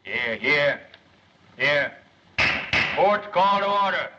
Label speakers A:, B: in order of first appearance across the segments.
A: Here. Court's call to order.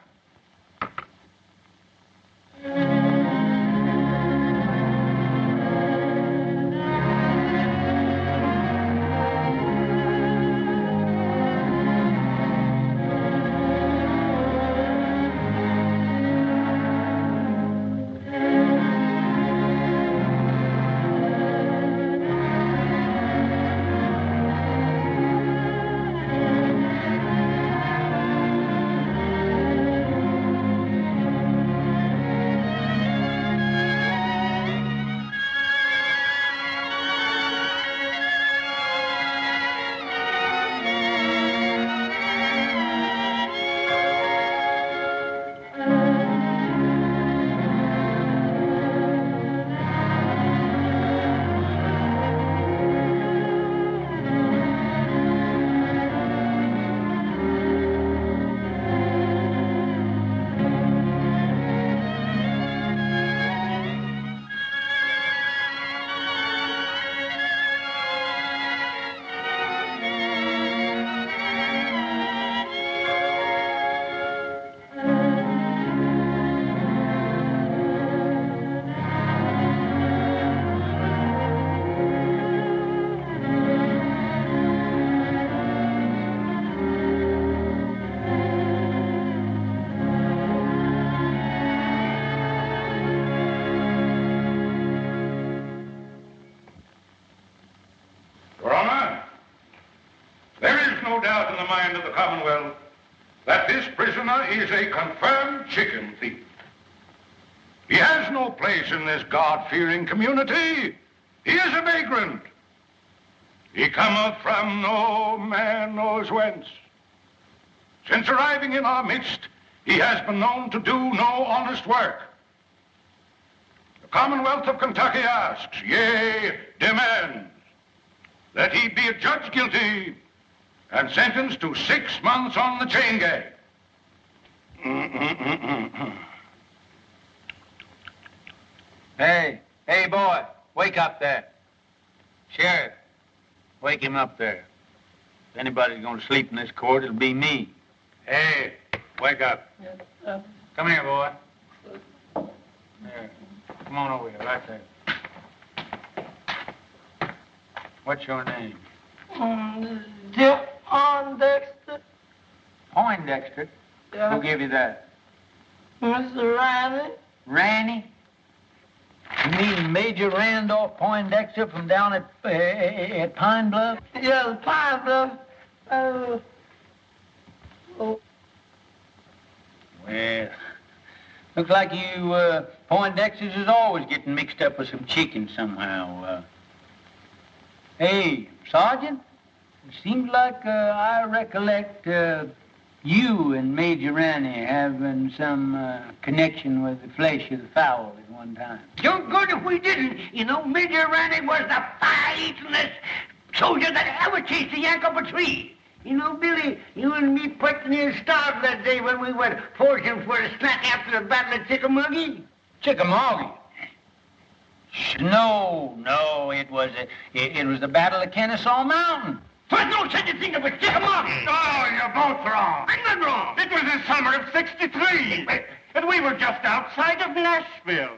B: doubt in the mind of the Commonwealth that this prisoner is a confirmed chicken thief. He has no place in this God-fearing community. He is a vagrant. He cometh from no man knows whence. Since arriving in our midst, he has been known to do no honest work. The Commonwealth of Kentucky asks, yea, demands, that he be adjudged guilty and sentenced to 6 months on the chain gang.
A: Hey, boy, wake up there. Sheriff, wake him up there. If anybody's going to sleep in this court, it'll be me. Hey, wake up. Come here, boy. There. Come on over here, right there. What's your name?
C: Poindexter.
A: Poindexter?
C: Yeah.
A: Who gave you that?
C: Mr. Riley.
A: Ranny? You mean Major Randolph Poindexter from down at Pine Bluff?
C: Yeah, Pine Bluff. Oh.
A: Well, looks like you Poindexters is always getting mixed up with some chicken somehow. Hey, Sergeant, it seems like I recollect you and Major Ranny having some connection with the flesh of the fowl at one time.
D: So good if we didn't. You know, Major Ranny was the fire-eatingest soldier that ever chased a yank up a tree. You know, Billy, you and me pretty near starved that day when we went foraging for a snack after the Battle of Chickamauga.
A: Chickamauga? No, it was the Battle of Kennesaw Mountain.
D: There's no such a thing as a Chickamauga.
B: Oh, you're both wrong.
D: I'm not wrong.
B: It was the summer of '63, and we were just outside of Nashville.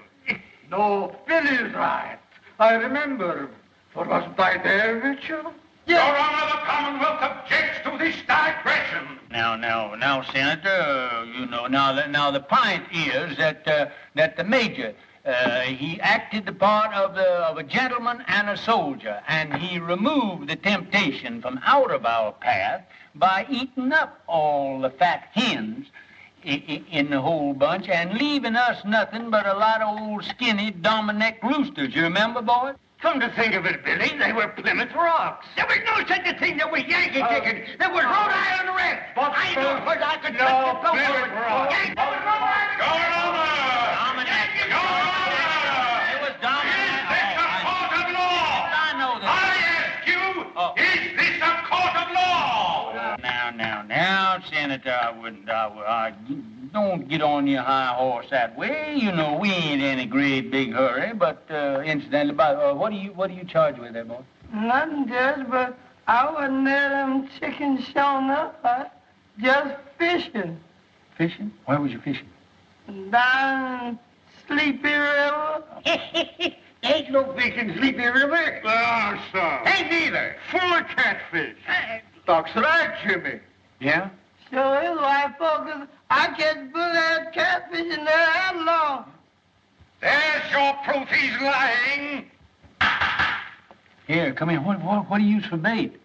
E: No, Billy's right. I remember. For wasn't I there with you?
B: Your Honor, the Commonwealth objects to this digression.
A: Now, Senator, you know, now the point is that the Major, he acted the part of a gentleman and a soldier, and he removed the temptation from out of our path by eating up all the fat hens in the whole bunch and leaving us nothing but a lot of old skinny Dominic roosters. You remember, boy?
D: Come to think of it, Billy, they were Plymouth Rocks. There was no such a thing that was Yankee chicken. There was Rhode Island Red.
E: But
D: I know because I could
E: no,
D: touch the
E: Plymouth Rock.
D: Yankee, there was Rhode Island
B: Your
D: Red.
B: Honor!
A: Dominic.
B: Your Honor!
A: It was Dominic.
B: Is this a court of law?
A: I know that.
B: I ask you, is this a court of law?
A: Now, Senator, I don't get on your high horse that way. You know, we ain't in a great big hurry, but incidentally, what are you charged with there, boy?
C: Nothing, Judge, but I wasn't there them chickens showing up. Just fishing.
A: Fishing? Where was you fishing?
C: Down Sleepy River.
D: Ain't no fish in Sleepy River.
B: Ah, son.
D: Ain't neither.
B: Full of catfish. Doc's right, Jimmy.
A: Yeah?
C: Sure is, white folks. I catch bull-ass catfish in there that long.
B: There's your proof he's lying.
A: Here, come here. What do you use for bait?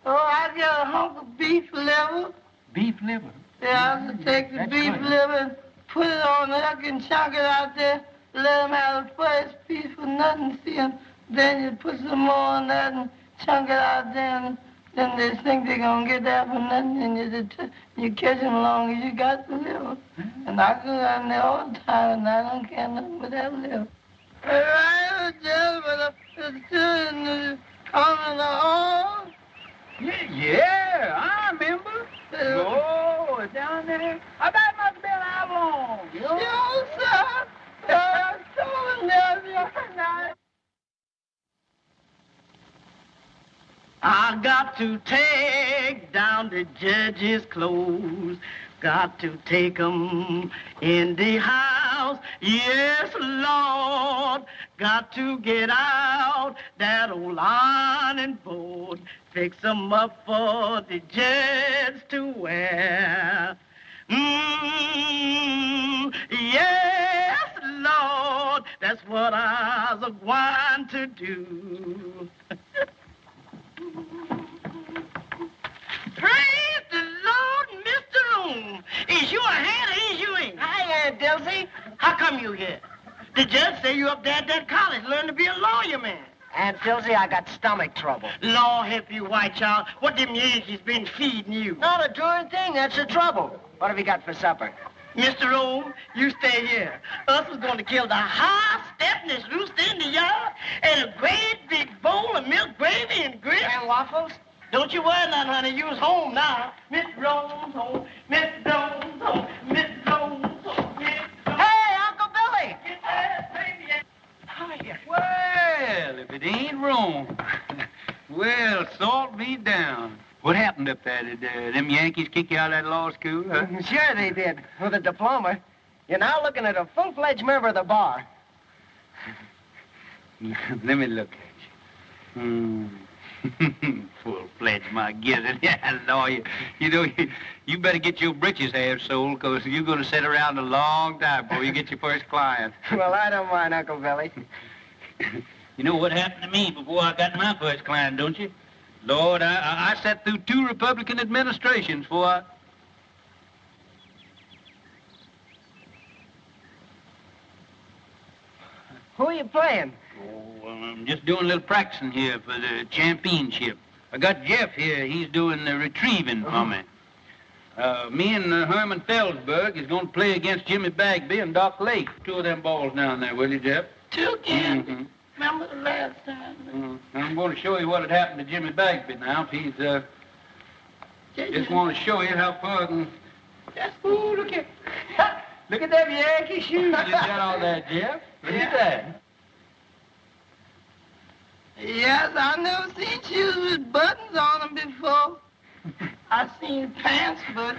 C: Oh, I got a hunk of beef liver.
A: Beef liver.
C: Yeah, I have to take the
A: That's
C: beef
A: good.
C: liver and put it on the hook and chunk it out there. Let them have the first piece for nothing, see 'em. Then you put some more on that and chunk it out there. And then they think they're going to get that for nothing. And you catch them as long as you got the liver. And I go down there all the time, and I don't care nothing but that liver. Right, gentlemen, it's still coming on.
A: Yeah, I remember. Oh, down there. I bet it must have been how long?
C: Yo, sir. I told them the other night. I got to take down the judge's clothes. Got to take 'em in the house. Yes, Lord. Got to get out that old ironing board. Fix 'em up for the judge to wear. Yes, Lord. That's what I was going to do. Praise the Lord, Mr. Room. Is you a hand or is you ain't? Hi, Aunt Dilsey. How come you here? The judge say you up there at that college learning to be a lawyer, man.
F: Aunt Dilsey, I got stomach trouble.
C: Lord help you, white child. What them Yankees been feeding you?
F: Not a darn thing. That's the trouble. What have you got for supper?
C: Mr. Rome, you stay here. Us was going to kill the high-stepness rooster in the yard and a great big bowl of milk gravy and grits.
F: And waffles?
C: Don't you worry none, honey. You's home now. Mr. Rome's home. Mr. Rome's home. Mr. Rome's home.
F: Hey, Uncle Billy!
C: Hiya.
A: Well, if it ain't wrong. Well, salt me down. What happened up there? Did them Yankees kick you out of that law school, huh?
F: Sure they did, with a diploma. You're now looking at a full-fledged member of the bar.
A: Let me look at you. Full-fledged, my gizzard. Yeah, lawyer. You know, you better get your britches half sold, because you're going to sit around a long time before you get your first client.
F: Well, I don't mind, Uncle Billy.
A: You know what happened to me before I got my first client, don't you? Lord, I sat through 2 Republican administrations before I...
F: Who are you playing?
A: Oh, I'm just doing a little practicing here for the championship. I got Jeff here. He's doing the retrieving for me. Me and Herman Felsberg is going to play against Jimmy Bagby and Doc Lake. 2 of them balls down there, will you, Jeff?
C: 2 again.
A: Mm-hmm.
C: Remember the last time?
A: And I'm going to show you what had happened to Jimmy Bagby now. If he's, just want to show you how far I can...
C: Ooh, look at...
A: Look at them Yankee shoes you got on there, Jeff. Look at that.
C: Yes, I never seen shoes with buttons on them before. I seen pants, but...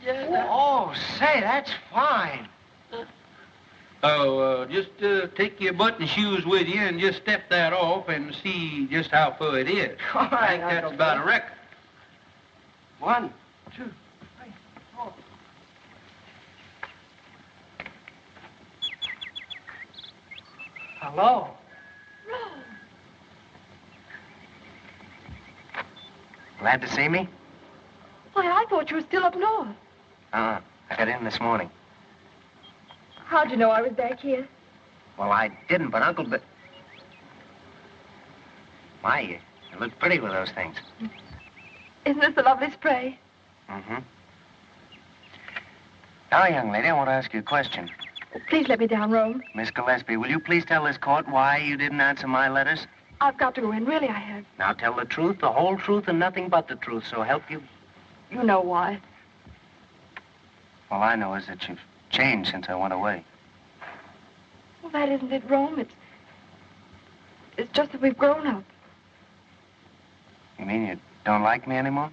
F: Oh, say, that's fine.
A: Oh, just take your button shoes with you and just step that off and see just how far it is.
F: All right,
A: I think that's
F: Uncle
A: about a
F: Billy.
A: record.
F: 1, 2, 3, 4. Hello. Glad to see me?
G: Why, I thought you were still up north.
F: I got in this morning.
G: How'd you know I was back here?
F: Well, I didn't, but Uncle Billy... My, you look pretty with those things.
G: Isn't this the lovely spray?
F: Mm-hmm. Now, young lady, I want to ask you a question.
G: Please let me down, Rome.
F: Miss Gillespie, will you please tell this court why you didn't answer my letters?
G: I've got to go in. Really, I have.
F: Now, tell the truth, the whole truth, and nothing but the truth, so help you.
G: You know why.
F: All I know is that you've changed since I went away.
G: Well, that isn't it, Rome. It's just that we've grown up.
F: You mean you don't like me anymore?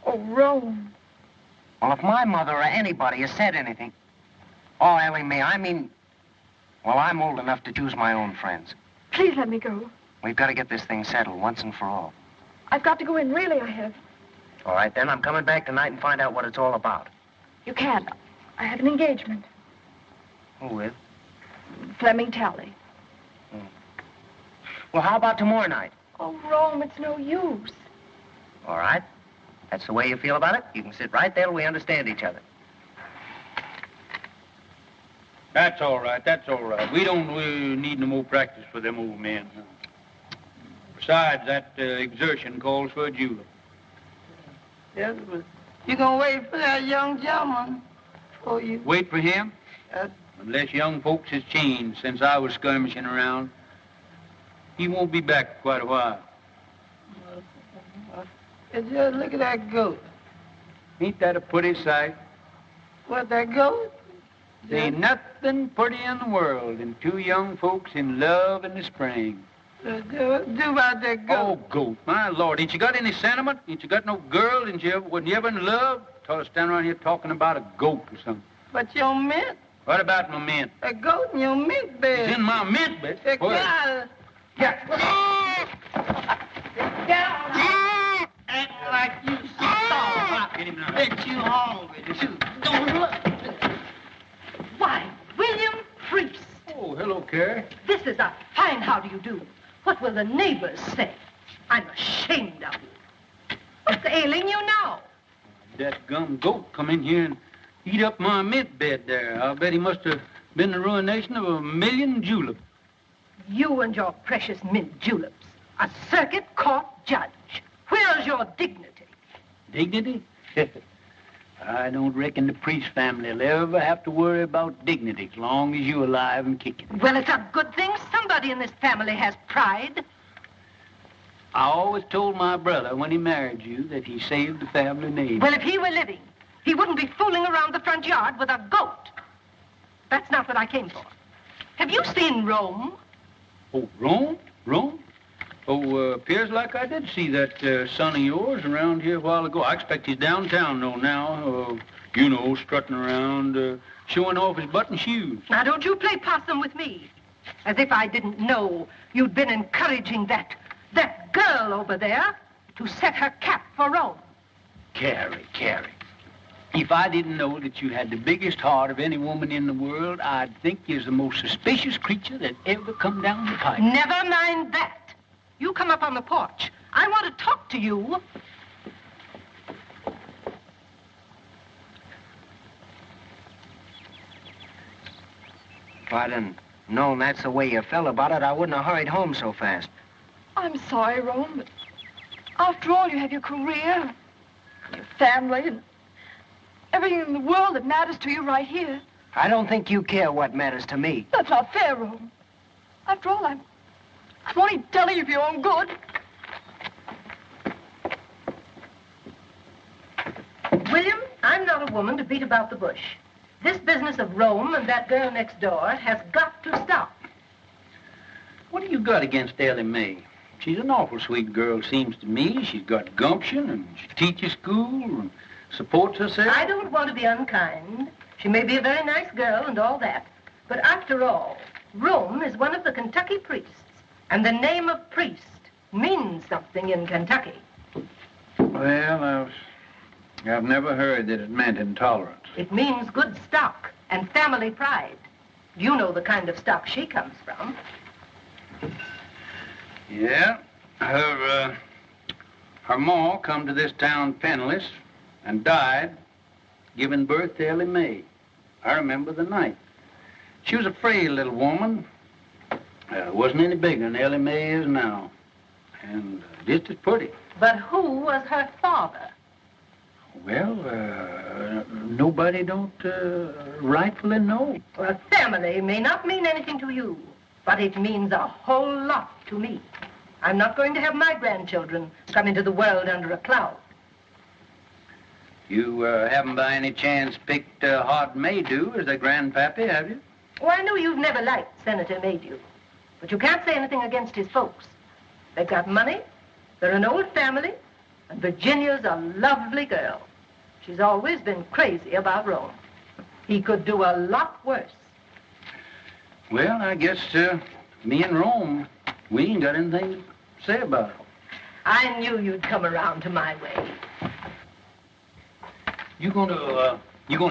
G: Oh, Rome.
F: Well, if my mother or anybody has said anything... Oh, Ellie Mae, I mean... Well, I'm old enough to choose my own friends.
G: Please let me go.
F: We've got to get this thing settled once and for all.
G: I've got to go in, really, I have.
F: All right, then. I'm coming back tonight and find out what it's all about.
G: You can't. I have an engagement.
F: Who with?
G: Fleming Talley.
F: Well, how about tomorrow night?
G: Oh, Rome, it's no use.
F: All right. That's the way you feel about it? You can sit right there till we understand each other.
A: That's all right. That's all right. We don't need no more practice for them old men. Besides, that exertion calls for a julep.
C: Yes, but you gonna wait for that young gentleman for you.
A: Wait for him? Unless young folks has changed since I was skirmishing around. He won't be back for quite a while.
C: Just look at that goat.
A: Ain't that a pretty sight?
C: What, that goat?
A: There ain't nothing pretty in the world than two young folks in love in the spring.
C: Do about that goat.
A: Oh, goat. My Lord, ain't you got any sentiment? Ain't you got no girl? Wasn't you ever in love? Tell us stand around here talking about a goat or something.
C: But your mint.
A: What about my mint?
C: A goat in your mint bed.
A: It's in my mint bed.
C: Get out. Act like you starved.
A: Get him now.
C: Bet you hungry, too. Don't look.
H: Why, William Priest.
A: Oh, hello, Carrie.
H: This is a fine how do you do. What will the neighbors say? I'm ashamed of you. What's ailing you now?
A: That gum goat come in here and eat up my mint bed there. I'll bet he must have been the ruination of 1,000,000 juleps.
H: You and your precious mint juleps. A circuit court judge. Where's your dignity?
A: Dignity? I don't reckon the Priest family will ever have to worry about dignity as long as you're alive and kicking.
H: Well, it's a good thing somebody in this family has pride.
A: I always told my brother when he married you that he saved the family name.
H: Well, if he were living, he wouldn't be fooling around the front yard with a goat. That's not what I came for. Have you seen Rome?
A: Oh, Rome? Rome? Oh, appears like I did see that son of yours around here a while ago. I expect he's downtown, though, now. Strutting around, showing off his button shoes.
H: Now, don't you play possum with me. As if I didn't know you'd been encouraging that girl over there to set her cap for Rome.
A: Carrie. If I didn't know that you had the biggest heart of any woman in the world, I'd think you're the most suspicious creature that ever come down the pipe.
H: Never mind that. You come up on the porch. I want to talk to you.
F: If I'd have known that's the way you felt about it, I wouldn't have hurried home so fast.
G: I'm sorry, Rome, but after all, you have your career, your family, and everything in the world that matters to you right here.
F: I don't think you care what matters to me.
G: That's not fair, Rome. After all, I'm only telling you for your own good.
H: William, I'm not a woman to beat about the bush. This business of Rome and that girl next door has got to stop.
A: What do you got against Ellie Mae? She's an awful sweet girl, seems to me. She's got gumption, and she teaches school and supports herself.
H: I don't want to be unkind. She may be a very nice girl and all that. But after all, Rome is one of the Kentucky priests. And the name of priest means something in Kentucky.
A: Well, I've never heard that it meant intolerance.
H: It means good stock and family pride. You know the kind of stock she comes from.
A: Yeah. Her ma come to this town penniless and died giving birth to Ellie Mae. I remember the night. She was a frail little woman. Wasn't any bigger than Ellie Mae is now. And just as pretty.
H: But who was her father?
A: Well, nobody don't rightfully know.
H: Well, family may not mean anything to you, but it means a whole lot to me. I'm not going to have my grandchildren come into the world under a cloud.
A: You haven't by any chance picked Hod Maydew as a grandpappy, have you?
H: Oh, I know you've never liked Senator Maydew, but you can't say anything against his folks. They've got money, They're an old family, and Virginia's a lovely girl. She's always been crazy about Rome. He could do a lot worse.
A: Well, I guess me and Rome, we ain't got anything to say about it.
H: I knew you'd come around to my way.
A: You gonna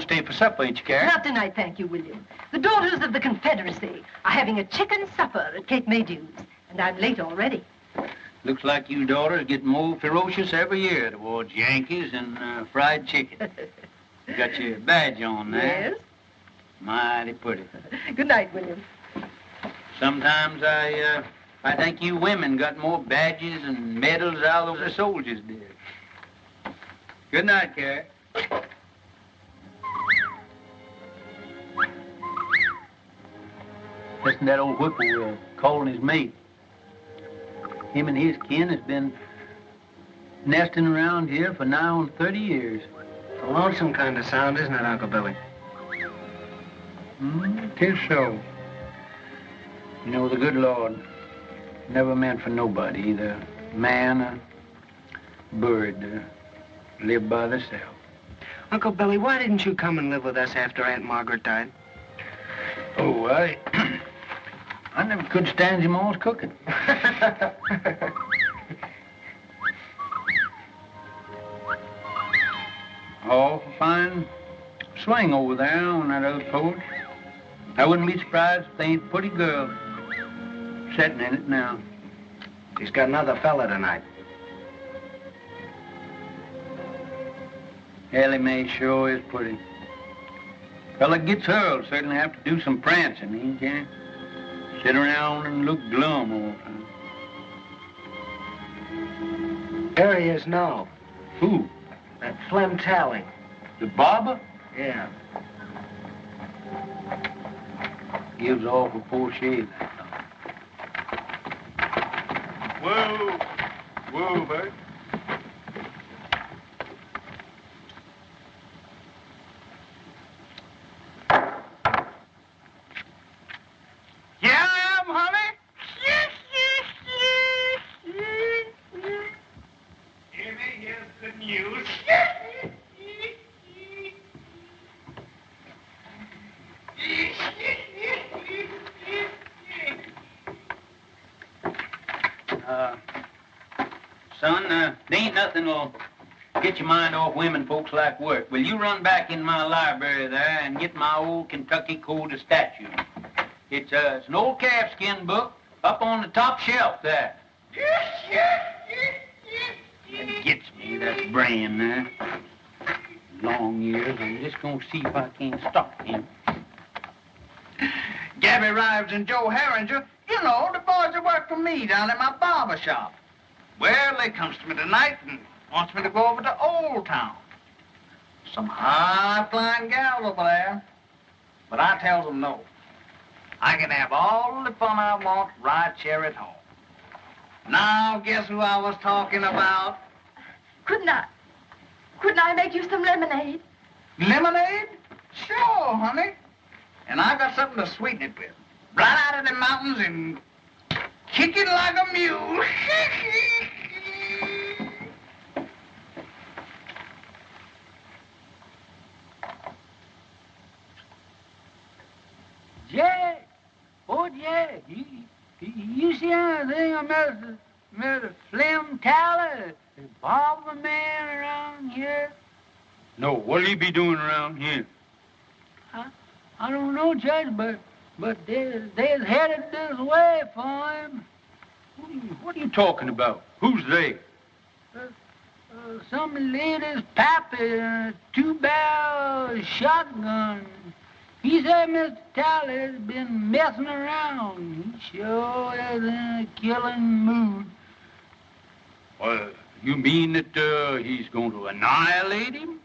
A: stay for supper, ain't you, Carrie?
H: Not tonight, thank you, William. The Daughters of the Confederacy are having a chicken supper at Kate Maydew's, and I'm late already.
A: Looks like you daughters get more ferocious every year towards Yankees and fried chicken. You got your badge on there.
H: Yes.
A: Mighty pretty.
H: Good night, William.
A: Sometimes I think you women got more badges and medals out of the soldiers did. Good night, Carrie. Listen to that old whippoorwill calling his mate. Him and his kin has been nesting around here for now on 30 years.
F: It's a lonesome kind of sound, isn't it, Uncle Billy?
A: Tis so. You know, the good Lord never meant for nobody, either man or bird, to live by themselves.
F: Uncle Billy, why didn't you come and live with us after Aunt Margaret died?
A: Oh, I never could stand your mom's cooking. Oh, fine swing over there on that other porch. I wouldn't be surprised if they ain't a pretty girl sitting in it now.
F: She's got another fella tonight.
A: Ellie Mae sure is pretty. Fella gets her will certainly have to do some prancing, he can't sit around and look glum all the time.
F: There he is now.
A: Who?
F: That Flem Tally.
A: The barber?
F: Yeah.
A: Gives off a poor shave.
B: Whoa. Whoa, Bert.
A: Yeah, I am, honey.
B: Here's the news.
A: Son, there ain't nothing will get your mind off women folks like work. Will you run back in my library there and get my old Kentucky Code of Statutes? It's an old calfskin book up on the top shelf there. That gets me, that brain there. Long years, I'm just gonna see if I can't stop him. Gabby Rives and Joe Herringer, you know, the boys that work for me down at my barber shop. Well, they comes to me tonight and wants me to go over to Old Town. Some high-flying gals over there. But I tells them no. I can have all the fun I want right here at home. Now, guess who I was talking about?
G: Couldn't I make you some lemonade?
A: Lemonade? Sure, honey. And I got something to sweeten it with. Right out of the mountains and kicking like a mule. Jack! Oh, Jack, you see anything of Mr. Flem Tally, the barber man around here? No, what'll he be doing around here? I don't know, Judge, but they're headed this way for him. What are you talking about? Who's they? Some lady's pappy, a 2-barrel shotgun. He said Mr. Tally's been messing around. He sure is in a killing mood. Well, you mean that he's going to annihilate him?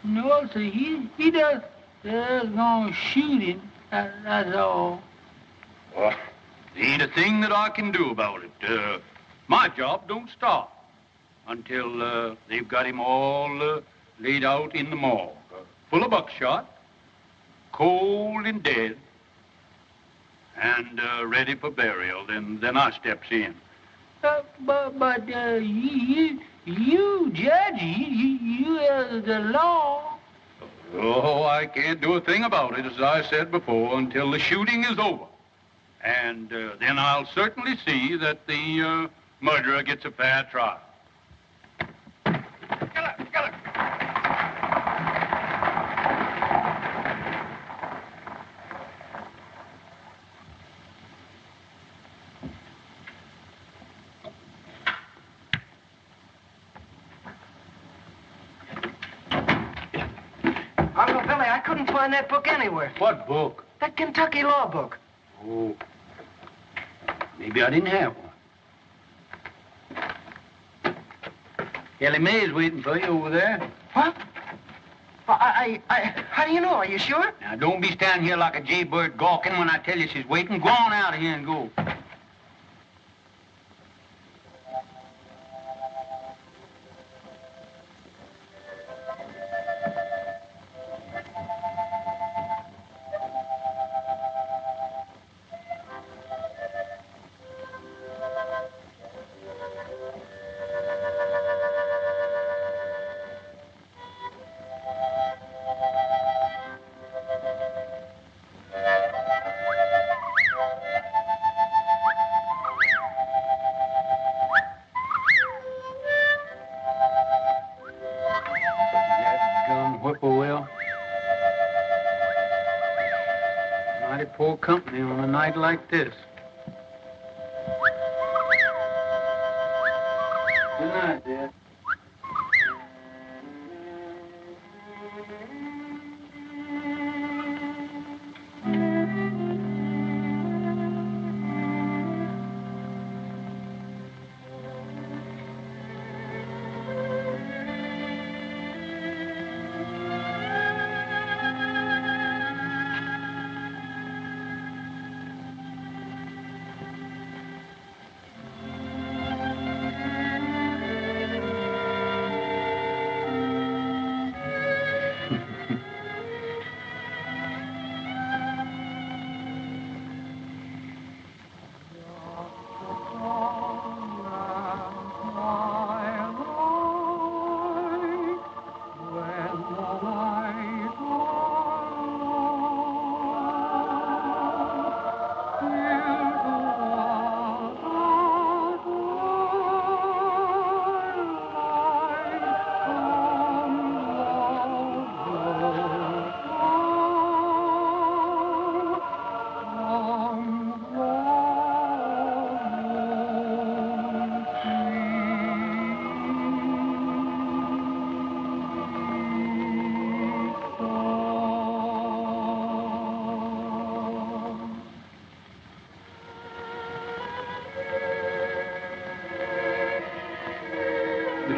A: No, sir. He just gonna shoot him. That's all. Well, there ain't a thing that I can do about it. My job don't stop until they've got him all laid out in the morgue, full of buckshot, cold and dead,
I: and ready for burial. Then I steps in.
A: But you, Judge, you the law.
I: Oh, I can't do a thing about it, as I said before, until the shooting is over. And then I'll certainly see that the murderer gets a fair trial.
F: Uncle Billy, I couldn't find that book anywhere.
A: What book?
F: That Kentucky law book.
A: Oh, maybe I didn't have one. Ellie Mae's waiting for you over there.
F: What? How do you know? Are you sure?
A: Now, don't be standing here like a jaybird gawking when I tell you she's waiting. Go on out of here and go. Whippoorwill. Mighty poor company on a night like this. Good night, Dad.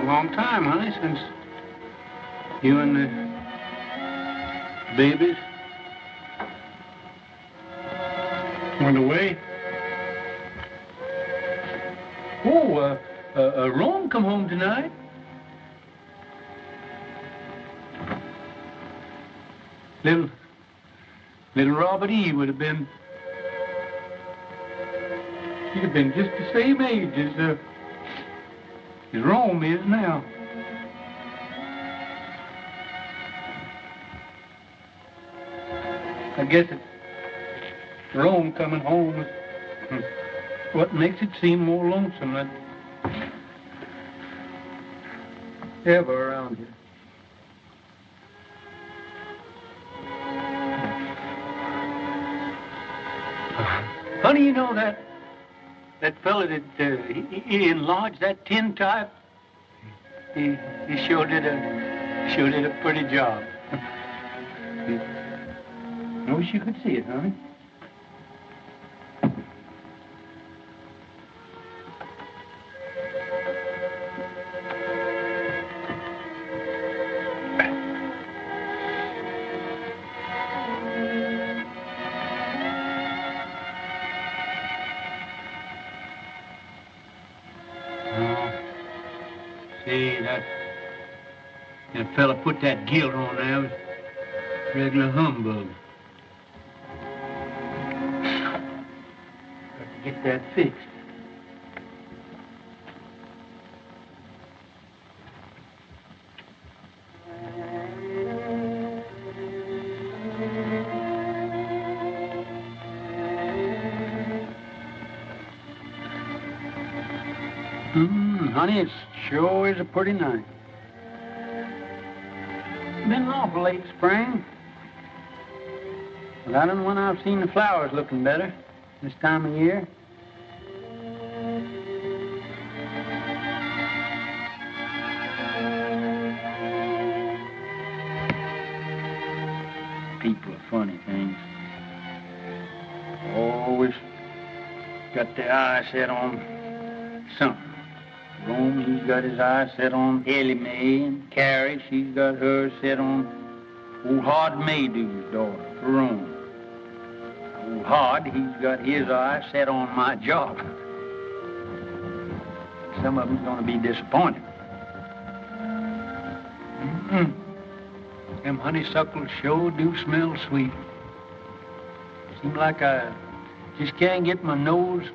A: Long time, honey, since you and the babies went away. Oh, Rome come home tonight. Little Robert E. would have been, he'd have been just the same age as Rome is now. I guess it's Rome coming home is what makes it seem more lonesome than ever around here. Honey, you know that fella that he enlarged that tin type, he sure did a pretty job. I wish you could see it, honey. That fella put that gilt on there. Regular humbug. get that fixed. Honey, it sure is a pretty night. Been an awful late spring. But I don't know when I've seen the flowers looking better this time of year. People are funny things. Always got their eyes set on something. Rome, he's got his eyes set on Ellie Mae, and Carrie, she's got hers set on old Hard Maydew's daughter, Rome. Old Hard, he's got his eyes set on my job. Some of them's gonna be disappointed. Them honeysuckles sure do smell sweet. Seems like I just can't get my nose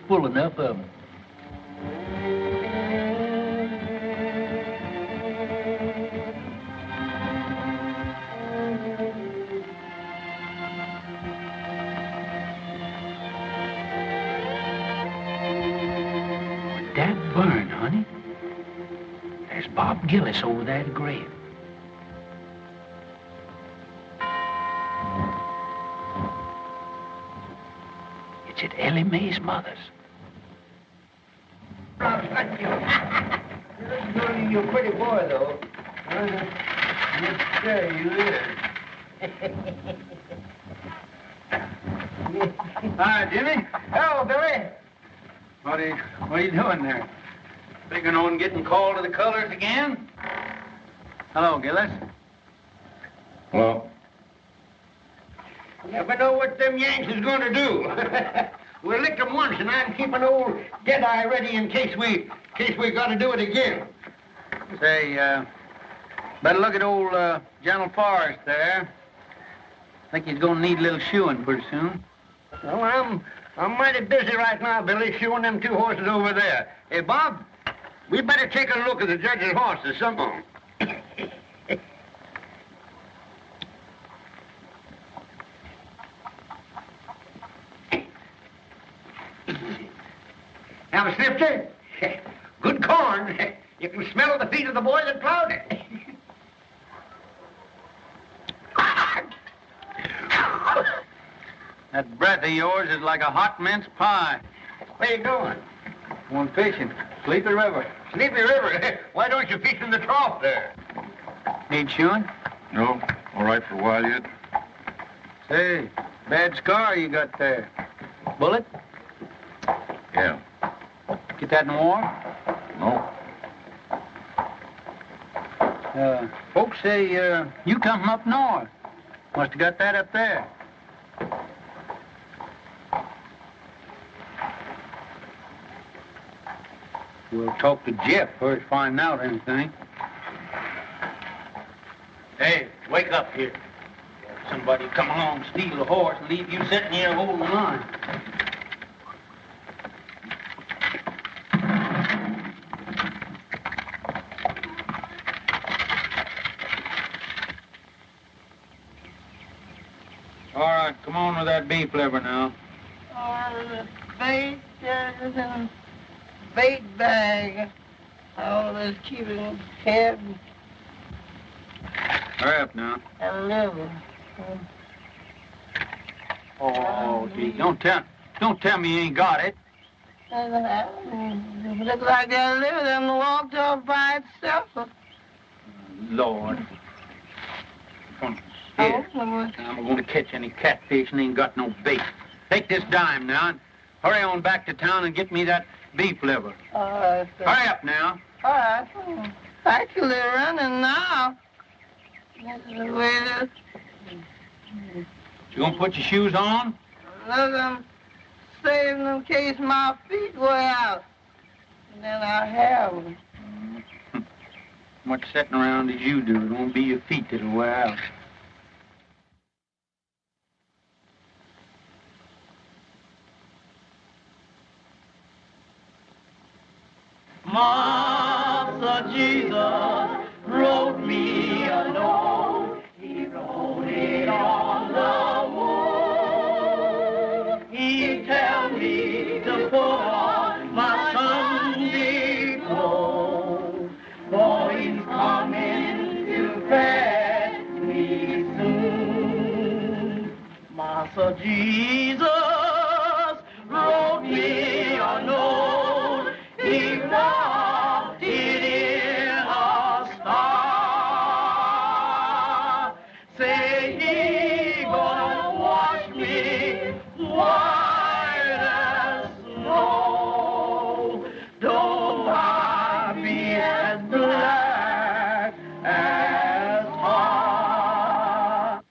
A: full enough of them. That burn, honey. There's Bob Gillis over there at the grave. It's at Ellie Mae's mother's.
D: You're a pretty boy, though. Yes, sir, you is.
A: Hi, Jimmy.
D: Hello, Billy.
A: What are you doing there? Figuring on getting called to the colors again? Hello, Gillis.
B: Well,
D: Never know what them Yanks is going to do. We licked them once, and I'm keeping old Deadeye ready in case we got to do it again.
A: Say, better look at old General Forrest there. Think he's gonna need a little shoeing pretty soon.
D: Well, I'm mighty busy right now, Billy, shoeing them two horses over there. Hey, Bob, we better take a look at the judge's horses, some of them. Have a snifter? Good corn. You can smell the feet of the boy that plowed it.
A: That breath of yours is like a hot mince pie.
D: Where you going?
A: Going fishing. Sleepy River.
D: Sleepy River? Why don't you fish in the trough there?
A: Need shoeing?
B: no, all right for a while yet.
A: Say, bad scar you got there. Bullet?
B: Yeah.
A: Get that in the war?
B: No.
A: Folks say you come from up north. Must have got that up there. We'll talk to Jeff first, find out anything. Hey, wake up here. Somebody come along, steal a horse, and leave you sitting here holding the line. All right, come on with that beef liver now.
C: The bait is in a bait bag. All this keeping head
A: Hurry up now.
C: and liver.
A: Oh, gee, don't tell me you ain't got it.
C: Look like that liver them walked off by itself.
A: Lord.
C: Oh,
A: Here. I'm going to catch any catfish and ain't got no bait. Take this dime now and hurry on back to town and get me that beef liver.
C: all right, sir.
A: Hurry up now.
C: All right. Actually running now. This is the way it is.
A: You gonna put your shoes on?
C: Look, I'm saving them in case my feet wear out. And then I have them.
A: Much sitting around as you do. It won't be your feet that'll wear out.
C: Master Jesus wrote me a note. He wrote it on the wall. He tell me to put on my Sunday clothes, for he's coming to fetch me soon. Master Jesus wrote me a note. He wrote it in a star. Say he gonna wash me white as snow. Though I be as black as tar.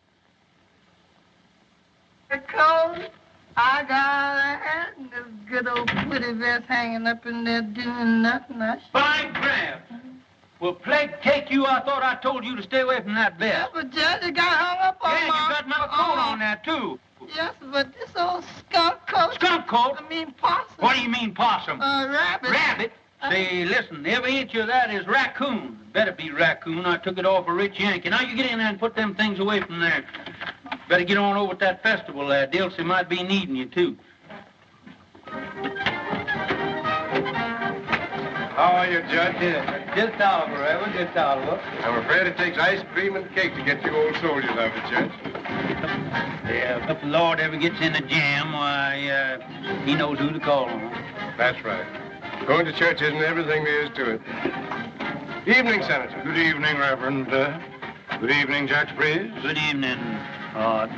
C: Because I got a hat and this good old pretty vest hanging up in there doing nothing.
A: Fine crab. Well, plague take you, I thought I told you to stay away from that vest.
C: Yeah, but Judge, it got hung up on
A: Yeah, you got my coat on there, too.
C: Yes, but this old skunk coat.
A: Skunk coat?
C: I mean possum.
A: What do you mean, possum?
C: Rabbit.
A: Rabbit? Say, listen, every inch of that is raccoon. Better be raccoon. I took it off a rich Yankee. Now you get in there and put them things away from there. Better get on over at that festival there. Dilsey might be needing you, too.
J: How are you, Judge?
A: Just Oliver, Reverend, just Oliver.
J: I'm afraid it takes ice cream and cake to get you old soldiers out of it, Judge.
A: Yeah, if the Lord ever gets in a jam, why, he knows who to call on.
J: That's right. Going to church isn't everything there is to it. Evening, Senator.
B: Good evening, Reverend. Good evening, Judge Breeze.
A: Good evening, Hart.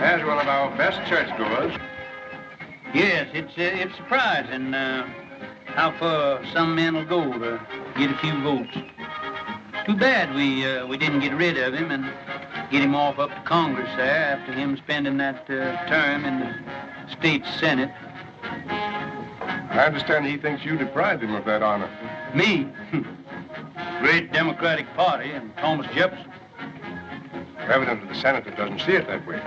J: As one of our best churchgoers.
A: Yes, it's surprising how far some men will go to get a few votes. Too bad we didn't get rid of him and get him off up to Congress there after him spending that term in the state Senate.
J: I understand he thinks you deprived him of that honor.
A: Me? Great Democratic Party and Thomas Jefferson.
J: Evidently the senator doesn't see it that way.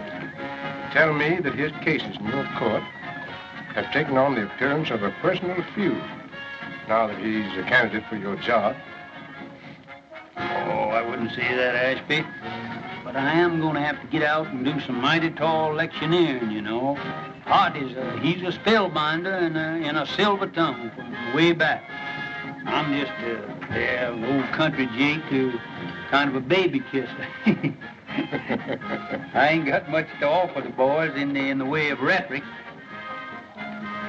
J: Tell me that his cases in your court have taken on the appearance of a personal feud now that he's a candidate for your job.
A: Oh, I wouldn't say that, Ashby. But I am going to have to get out and do some mighty tall electioneering, you know. Hart he's a spellbinder in a silver tongue from way back. I'm just an old country Jake who kind of a baby kisser. I ain't got much to offer the boys in the way of rhetoric.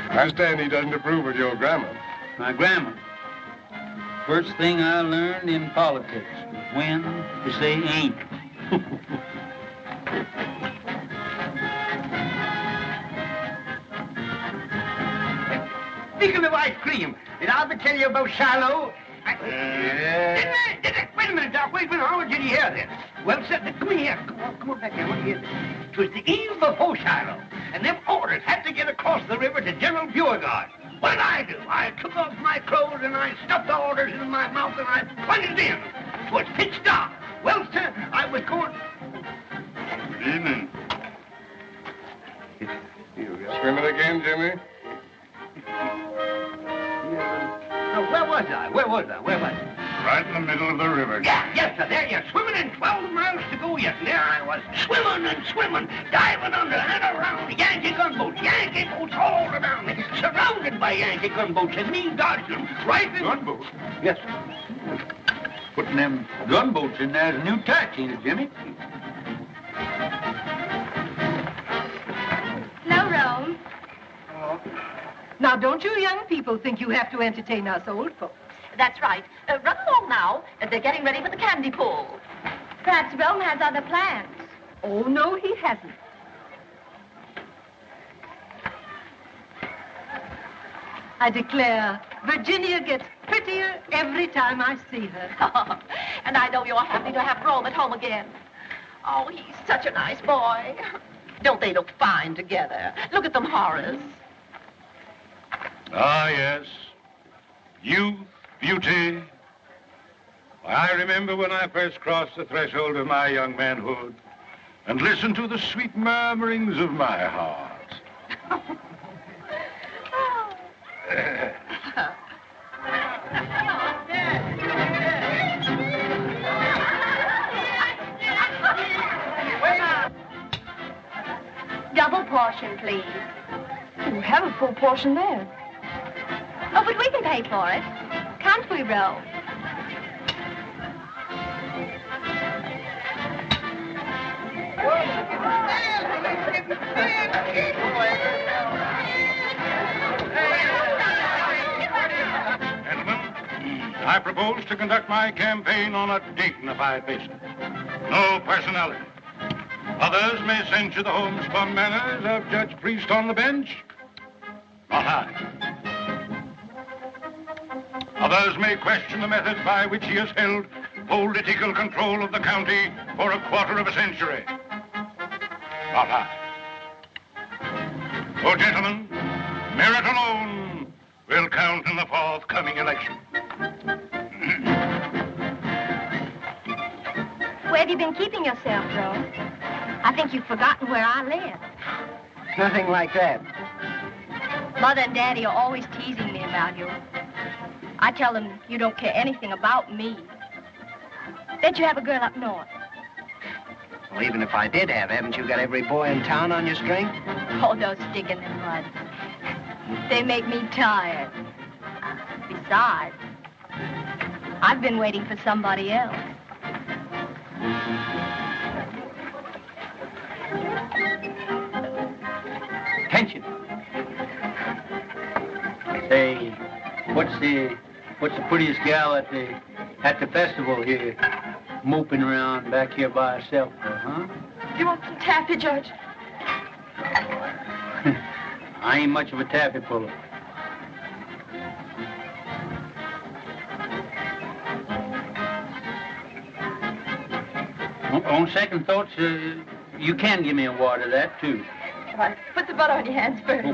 J: I understand he doesn't approve of your grammar.
A: My grammar. First thing I learned in politics was when to say ain't.
D: Speaking of ice cream, did I ever tell you about Shiloh? Didn't I? Wait a minute, Doc. Wait a minute. How did you hear this? Well, come here. Come on back here. I want to hear this. It was the eve before Shiloh, and them orders had to get across the river to General Beauregard. What did I do? I took off my clothes and I stuffed the orders in my mouth and I plunged in. It was pitch dark. Well, sir, I was going...
B: Good evening.
J: Swimming again, Jimmy?
D: Where was I?
B: Right in the middle of the river.
D: Yeah, yes, sir. There you're swimming in 12 miles to go yet. And there I was, swimming, diving under and around Yankee gunboats all around me, surrounded by Yankee gunboats, and me dodged them right in...
A: Gunboats?
D: Yes, sir.
A: Putting them gunboats in there is a new tax, ain't it, Jimmy?
H: Now, Rome. Now, don't you young people think you have to entertain us old folks?
K: That's right. Run along now. They're getting ready for the candy pull. Perhaps Rome has other plans.
H: Oh, no, he hasn't. I declare, Virginia gets prettier every time I see her.
K: And I know you're happy to have Rome at home again. Oh, he's such a nice boy. Don't they look fine together? Look at them, Horace.
B: Ah, yes. Youth, beauty. I remember when I first crossed the threshold of my young manhood and listened to the sweet murmurings of my heart.
K: Oh, Double portion, please.
G: You have a full portion there.
K: Oh, but we can pay for it. Can't we, Ro?
B: Gentlemen, I propose to conduct my campaign on a dignified basis. No personality. Others may censure the homespun manners of Judge Priest on the bench. Not I. Others may question the methods by which he has held political control of the county for a quarter of a century. Not I. Oh, gentlemen, merit alone will count in the forthcoming election.
K: Where have you been keeping yourself, Ro? I think you've forgotten where I live.
F: Nothing like that.
K: Mother and Daddy are always teasing me about you. I tell them you don't care anything about me. Bet you have a girl up north.
F: Well, even if I did have, haven't you got every boy in town on your string?
K: Oh, those stick in the mud. They make me tired. Besides, I've been waiting for somebody else.
A: Attention. Say, what's the prettiest gal at the festival here, moping around back here by herself, huh?
G: You want some taffy, Judge?
A: I ain't much of a taffy puller. On second thoughts, you can give me a wad of that, too.
G: All right, put the butter on your hands first.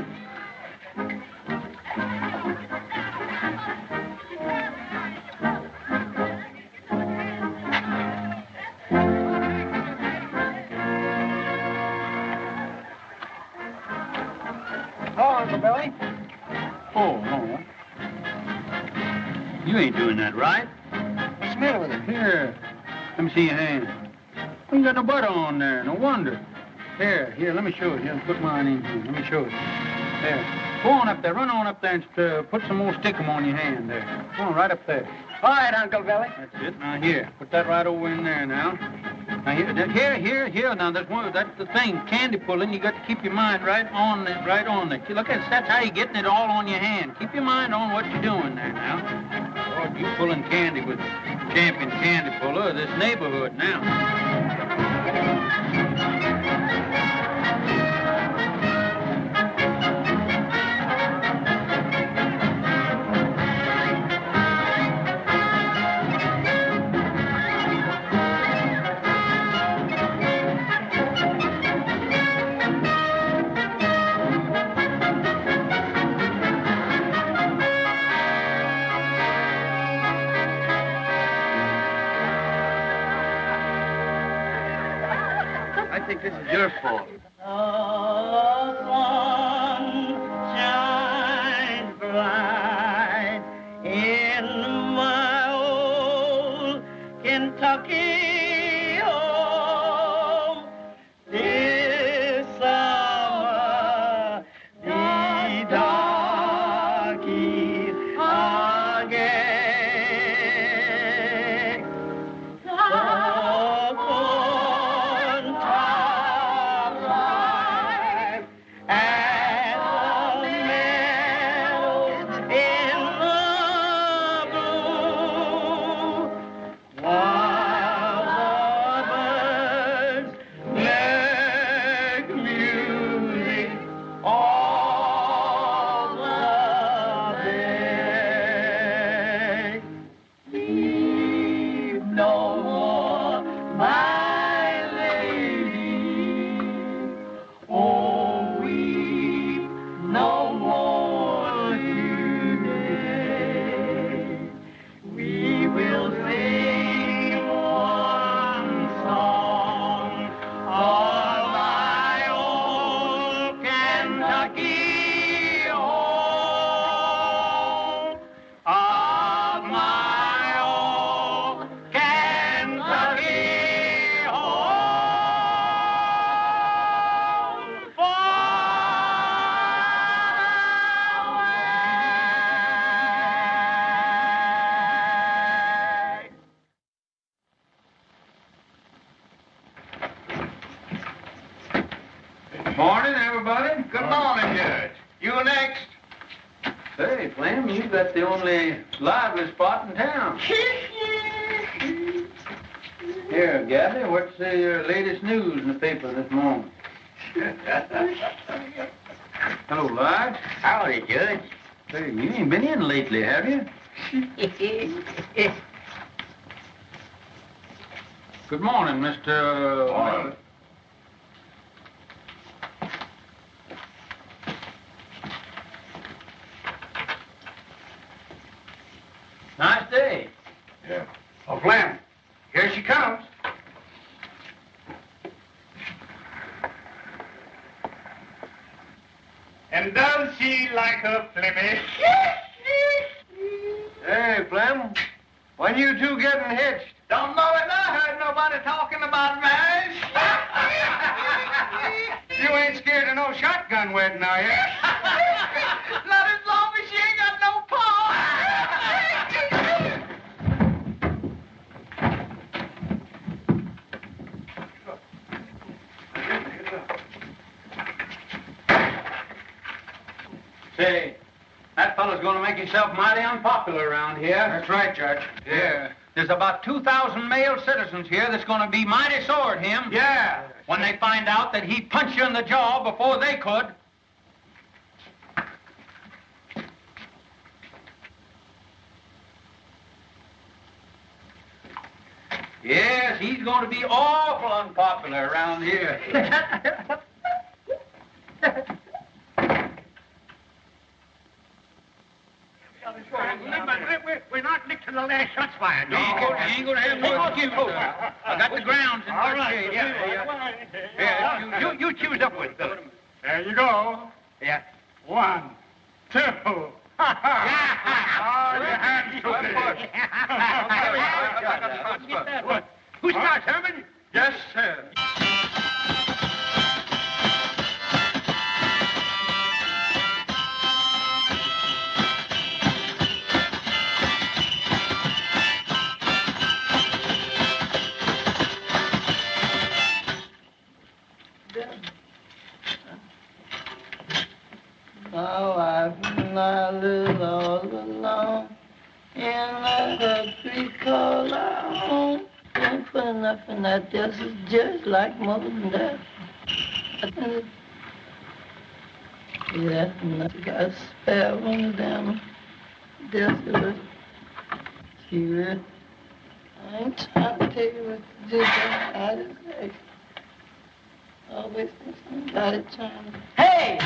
A: Oh.
F: Uncle Billy.
A: Oh, no. You ain't doing that right.
F: What's the matter with it?
A: Here, let me see your hand. You ain't got no butter on there, no wonder. Here, let me show you. Here, put mine in here. Let me show you. There. Go on up there. Run on up there and put some more stickum on your hand there. Go on, right up there.
F: All right, Uncle Billy.
A: That's it. Now, here. Put that right over in there now. Now, here. Now, that's the thing. Candy pulling, you got to keep your mind right on it. Look, that's how you're getting it all on your hand. Keep your mind on what you're doing there now. Lord, you pulling candy with champion candy puller of this neighborhood now. I think this is your fault.
C: The sun shines bright in my old Kentucky home. This summer, the darkies are gay. The corn tops are
A: Morning, everybody. Good morning, Judge. You next. Say, Flem, you got the only lively spot in town. Here, Gabby, what's the latest news in the paper this morning? Hello, Lige.
D: Howdy, Judge.
A: Say, you ain't been in lately, have you? Good morning, Mr.
B: Morning.
A: Nice day.
B: Yeah.
E: Oh, Flem, here she comes.
D: And does she like her Flemmy?
E: Hey, Flem, when you two getting hitched?
D: Don't know it. I heard nobody talking about marriage.
E: You ain't scared of no shotgun wedding, are you?
D: Not as long as she ain't got no paw.
A: Say, that fellow's going to make himself mighty unpopular around here.
E: That's right, Judge.
A: Yeah. There's about 2,000 male citizens here that's going to be mighty sore at him.
E: Yeah.
A: When they find out that he punched you in the jaw before they could. Yes, he's going to be awful unpopular around here.
D: We're not licked to the last shots fired.
A: You ain't gonna have no excuse. I got the grounds in good shape.
D: Yeah, you choose up with them.
E: There you go.
D: Yeah.
E: 1, 2.
D: Oh, your hands shook. Who starts, Herman?
E: Yes, sir.
C: My wife and I live all alone in a country called our home. Ain't put enough in that this is just like mother and dad. Yeah, and I got a spare one of them. This is serious. I ain't trying to take it with just out of it. Always think somebody trying to.
D: Hey!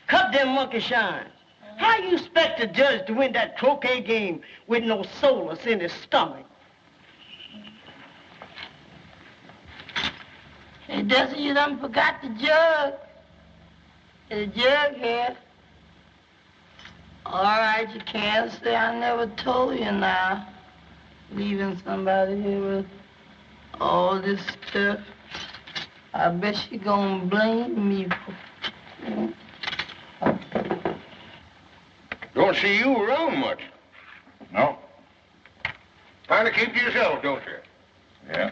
D: Cut them monkey shines. How you expect a judge to win that croquet game with no solace in his stomach?
C: Hey, Dusty, you done forgot the jug. The jug here. All right, you can't say I never told you now. Leaving somebody here with all this stuff. I bet she gonna blame me for...
B: Don't see you around much.
J: No.
B: Kind of keep to yourself, don't you?
J: Yeah.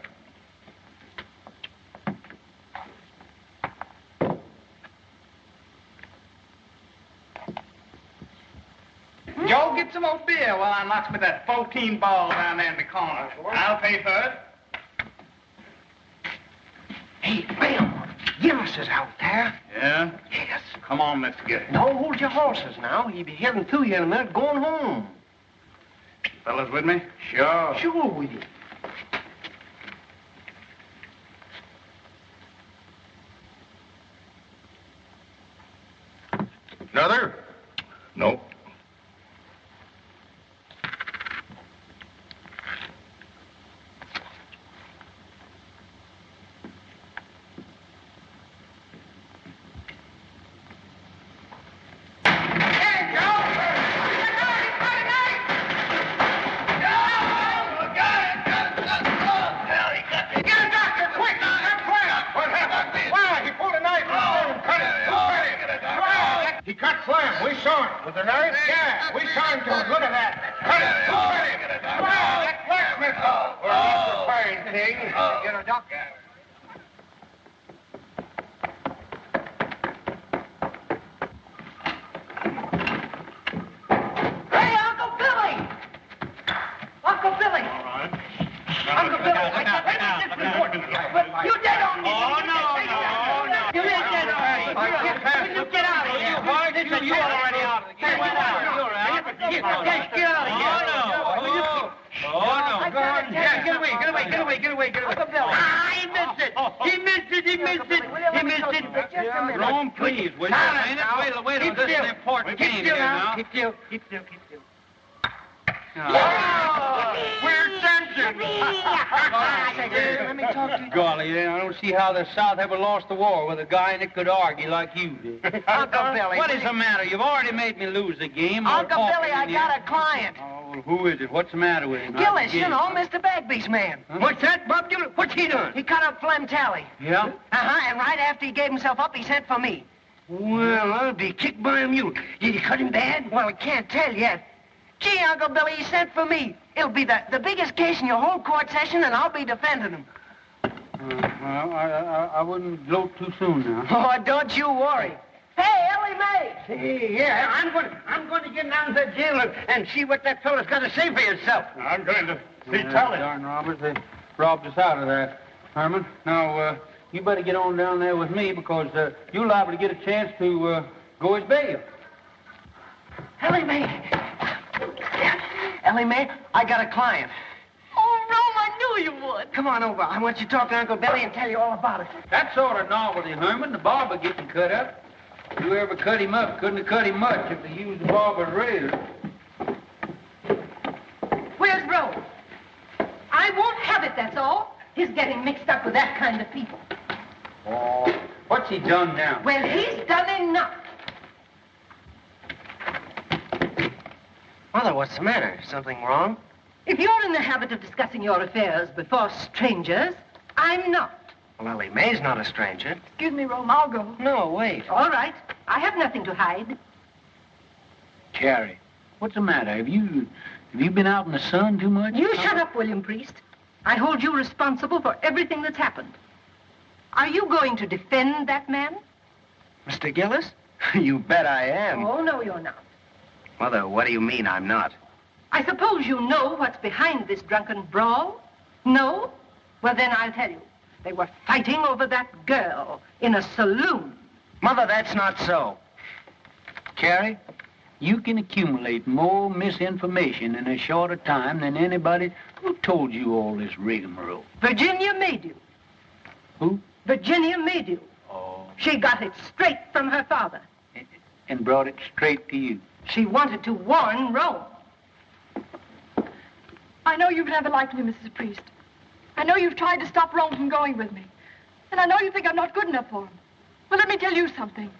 E: Joe, get some more beer while I knocks me that 14 ball down there in the corner. I'll pay for it.
F: Hey, Bill, Gillis is out there.
E: Yeah?
F: Yes.
E: Come on, let's get it.
F: No, hold your horses now. He'll be heading to you in a minute, going home.
E: Fellas with me?
B: Sure.
F: Sure, with you.
B: Another?
J: Nope.
B: He cut Flem. We saw him. With the knife? Yeah, we saw him do it. Look at that. Cut it. Well, that blacksmith. We're not the fine thing. Get a doctor.
D: Get out of here.
A: Oh, no.
D: Go on. Yeah, get away. He missed it.
I: Rome, please, will you? Wait, this is an important game here now.
D: Keep still.
E: We're tension.
F: Let me talk to you.
A: Golly, I don't see how the South ever lost the war with a guy that could argue like you did.
F: Uncle Billy.
A: What is the matter? You've already made me lose the game.
F: Uncle Billy, I got a client.
A: Oh, well, who is it? What's the matter with him?
F: Gillis, you know, Mr. Bagby's man.
A: Huh?
D: What's that, Bob Gillis? What's he doing?
F: He cut up Flem Tally.
A: Yeah?
F: Uh-huh, and right after he gave himself up, he sent for me.
D: Well, I'll be kicked by a mule. Did he cut him bad?
F: Well, I can't tell yet. Gee, Uncle Billy, he sent for me. It'll be the biggest case in your whole court session, and I'll be defending him.
A: I wouldn't gloat too soon now.
F: Oh, don't you worry. Hey, Ellie Mae!
D: Hey, yeah, I'm going to get down to the jail and see what that fellow's got to say for himself.
B: I'm going to see Tully.
A: Darn robbers, they robbed us out of there, Herman. Now, you better get on down there with me because you're liable to get a chance to go as bail.
F: Ellie Mae! Ellie Mae, I got a client.
G: Oh, Rome, I knew you would.
F: Come on over. I want you to talk to Uncle Billy and tell you all about it.
A: That sort of novelty, Herman. The barber getting cut up. Whoever cut him up couldn't have cut him much if they used the barber's razor.
H: Where's Rome? I won't have it, that's all. He's getting mixed up with that kind of people.
A: Oh, what's he done now?
H: Well, he's done enough.
F: Mother, what's the matter? Something wrong?
H: If you're in the habit of discussing your affairs before strangers, I'm not.
F: Well, Ellie Mae's not a stranger.
G: Excuse me, Rome, I'll go.
F: No, wait.
H: All right. I have nothing to hide.
A: Carrie, what's the matter? Have you been out in the sun too much?
H: You shut up, William Priest. I hold you responsible for everything that's happened. Are you going to defend that man?
F: Mr. Gillis? You bet I am.
H: Oh, no, you're not.
F: Mother, what do you mean I'm not?
H: I suppose you know what's behind this drunken brawl? No? Well, then I'll tell you. They were fighting over that girl in a saloon.
F: Mother, that's not so.
A: Carrie, you can accumulate more misinformation in a shorter time than anybody who told you all this rigmarole.
H: Virginia made you.
A: Who?
H: Virginia made you.
A: Oh.
H: She got it straight from her father.
A: And brought it straight to you.
H: She wanted to warn Rome.
G: I know you've never liked me, Mrs. Priest. I know you've tried to stop Rome from going with me. And I know you think I'm not good enough for him. Well, let me tell you something.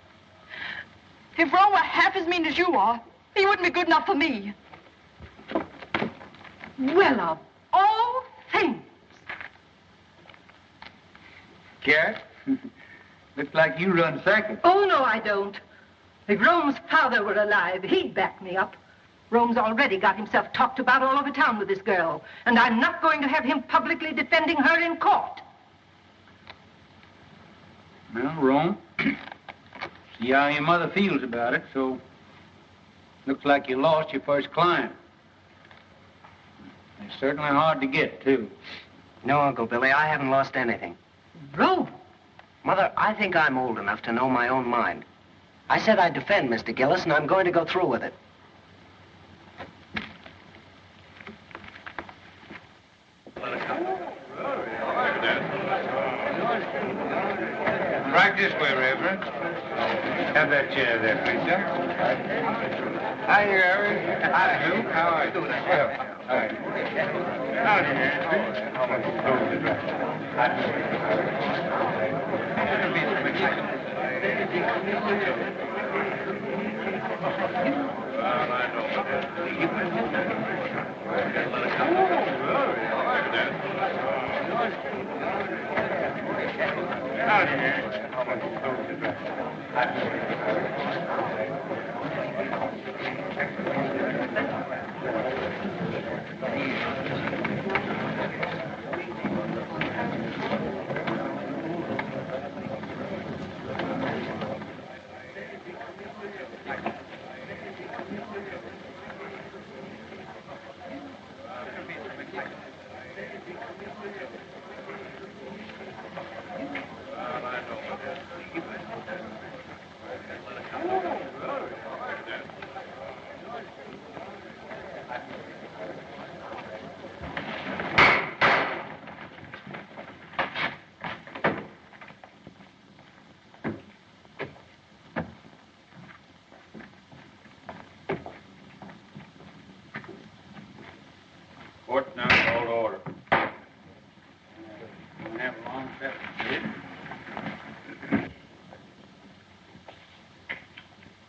G: If Rome were half as mean as you are, he wouldn't be good enough for me.
H: Well, of all things.
A: Carrie, looks like you run second.
H: Oh, no, I don't. If Rome's father were alive, he'd back me up. Rome's already got himself talked about all over town with this girl, and I'm not going to have him publicly defending her in court.
A: Well, Rome, see how your mother feels about it, so looks like you lost your first client. It's certainly hard to get, too.
F: No, Uncle Billy, I haven't lost anything.
H: Rome?
F: Mother, I think I'm old enough to know my own mind. I said I'd defend Mr. Gillis, and I'm going to go through with it.
J: Right this way, Reverend. Have that chair there, please, sir. Hi, Reverend. Hi, Lou. How are you? Well, all right.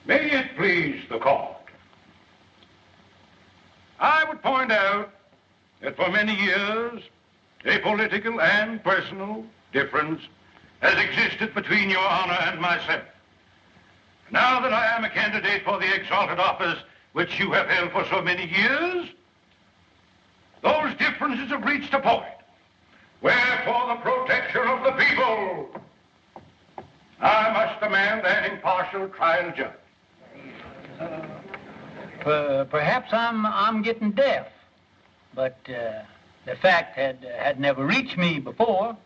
B: May it please the court. I would point out that for many years, a political and personal difference has existed between your honor and myself. Now that I am a candidate for the exalted office which you have held for so many years, those differences have reached a point where, for the protection of the people, I must demand an impartial trial judge.
A: Perhaps I'm getting deaf, but the fact had never reached me before.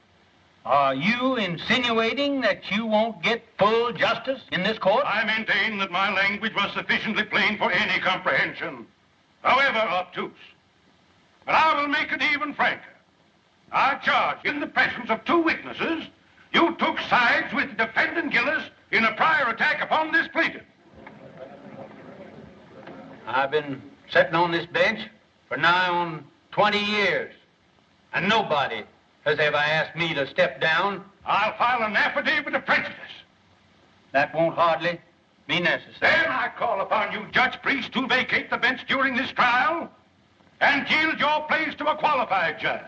A: Are you insinuating that you won't get full justice in this court?
B: I maintain that my language was sufficiently plain for any comprehension, however obtuse. But I will make it even franker. I charge, in the presence of two witnesses, you took sides with defendant Gillis in a prior attack upon this plaintiff.
A: I've been sitting on this bench for nigh on 20 years, and nobody has ever asked me to step down.
B: I'll file an affidavit of prejudice.
A: That won't hardly be necessary.
B: Then I call upon you, Judge Priest, to vacate the bench during this trial and yield your place to a qualified judge.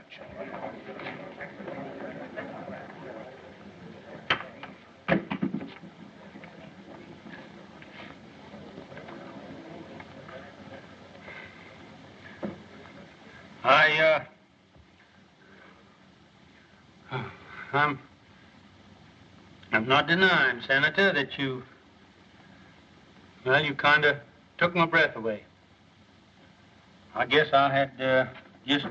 A: I'm not denying, Senator, that you kind of took my breath away. I guess I had just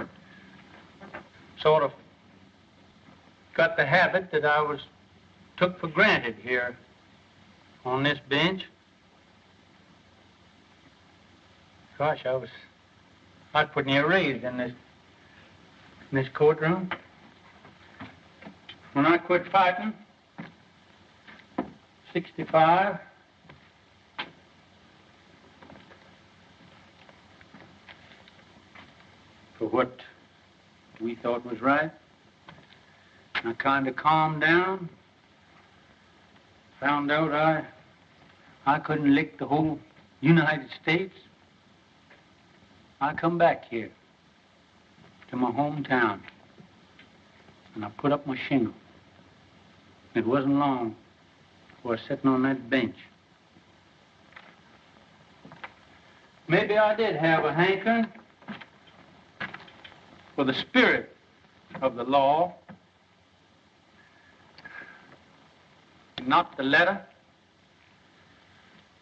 A: sort of got the habit that I was took for granted here on this bench. Gosh, I'd put near raised in this courtroom. When I quit fighting, 65, for what we thought was right, I kind of calmed down, found out I couldn't lick the whole United States. I come back here to my hometown, and I put up my shingle. It wasn't long before I was sitting on that bench. Maybe I did have a hankering for the spirit of the law, not the letter.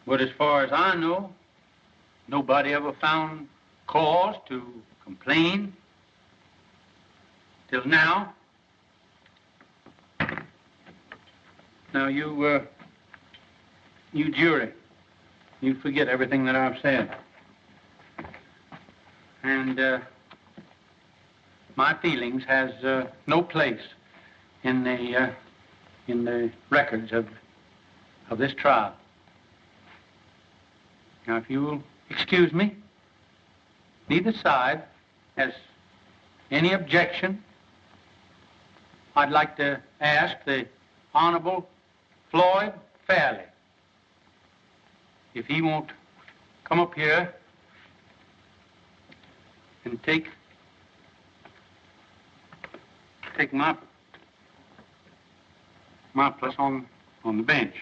A: But as far as I know, nobody ever found cause to complain till now. Now, you jury, you forget everything that I've said. And my feelings has no place in the records of this trial. Now, if you will excuse me, neither side has any objection. I'd like to ask the Honorable Floyd Fairley if he won't come up here and take my place on the bench.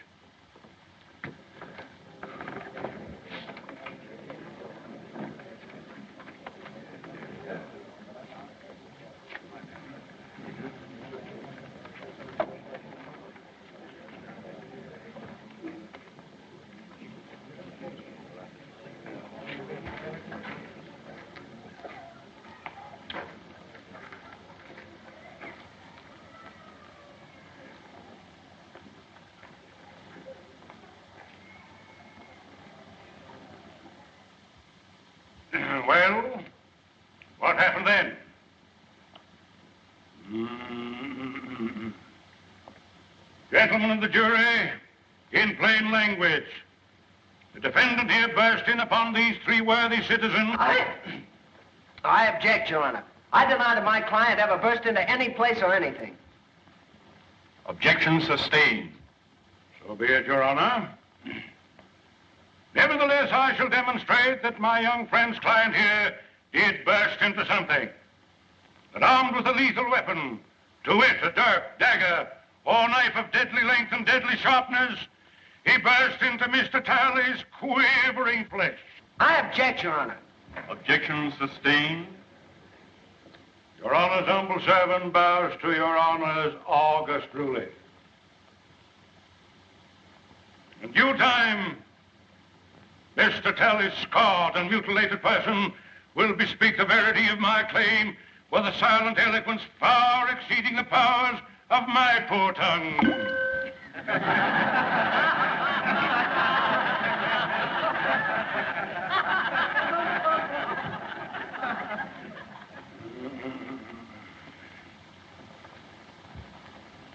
B: Well, what happened then? Gentlemen of the jury, in plain language, the defendant here burst in upon these three worthy citizens.
F: I object, Your Honor. I deny that my client ever burst into any place or anything.
B: Objection sustained. So be it, Your Honor. Nevertheless, I shall demonstrate that my young friend's client here did burst into something. That armed with a lethal weapon, to wit, a dirk, dagger, or knife of deadly length and deadly sharpness, he burst into Mr. Talley's quivering flesh.
F: I object, Your Honor.
I: Objection sustained.
B: Your Honor's humble servant bows to Your Honor's august ruling. In due time, Mr. Talley's scarred and mutilated person will bespeak the verity of my claim with a silent eloquence far exceeding the powers of my poor tongue.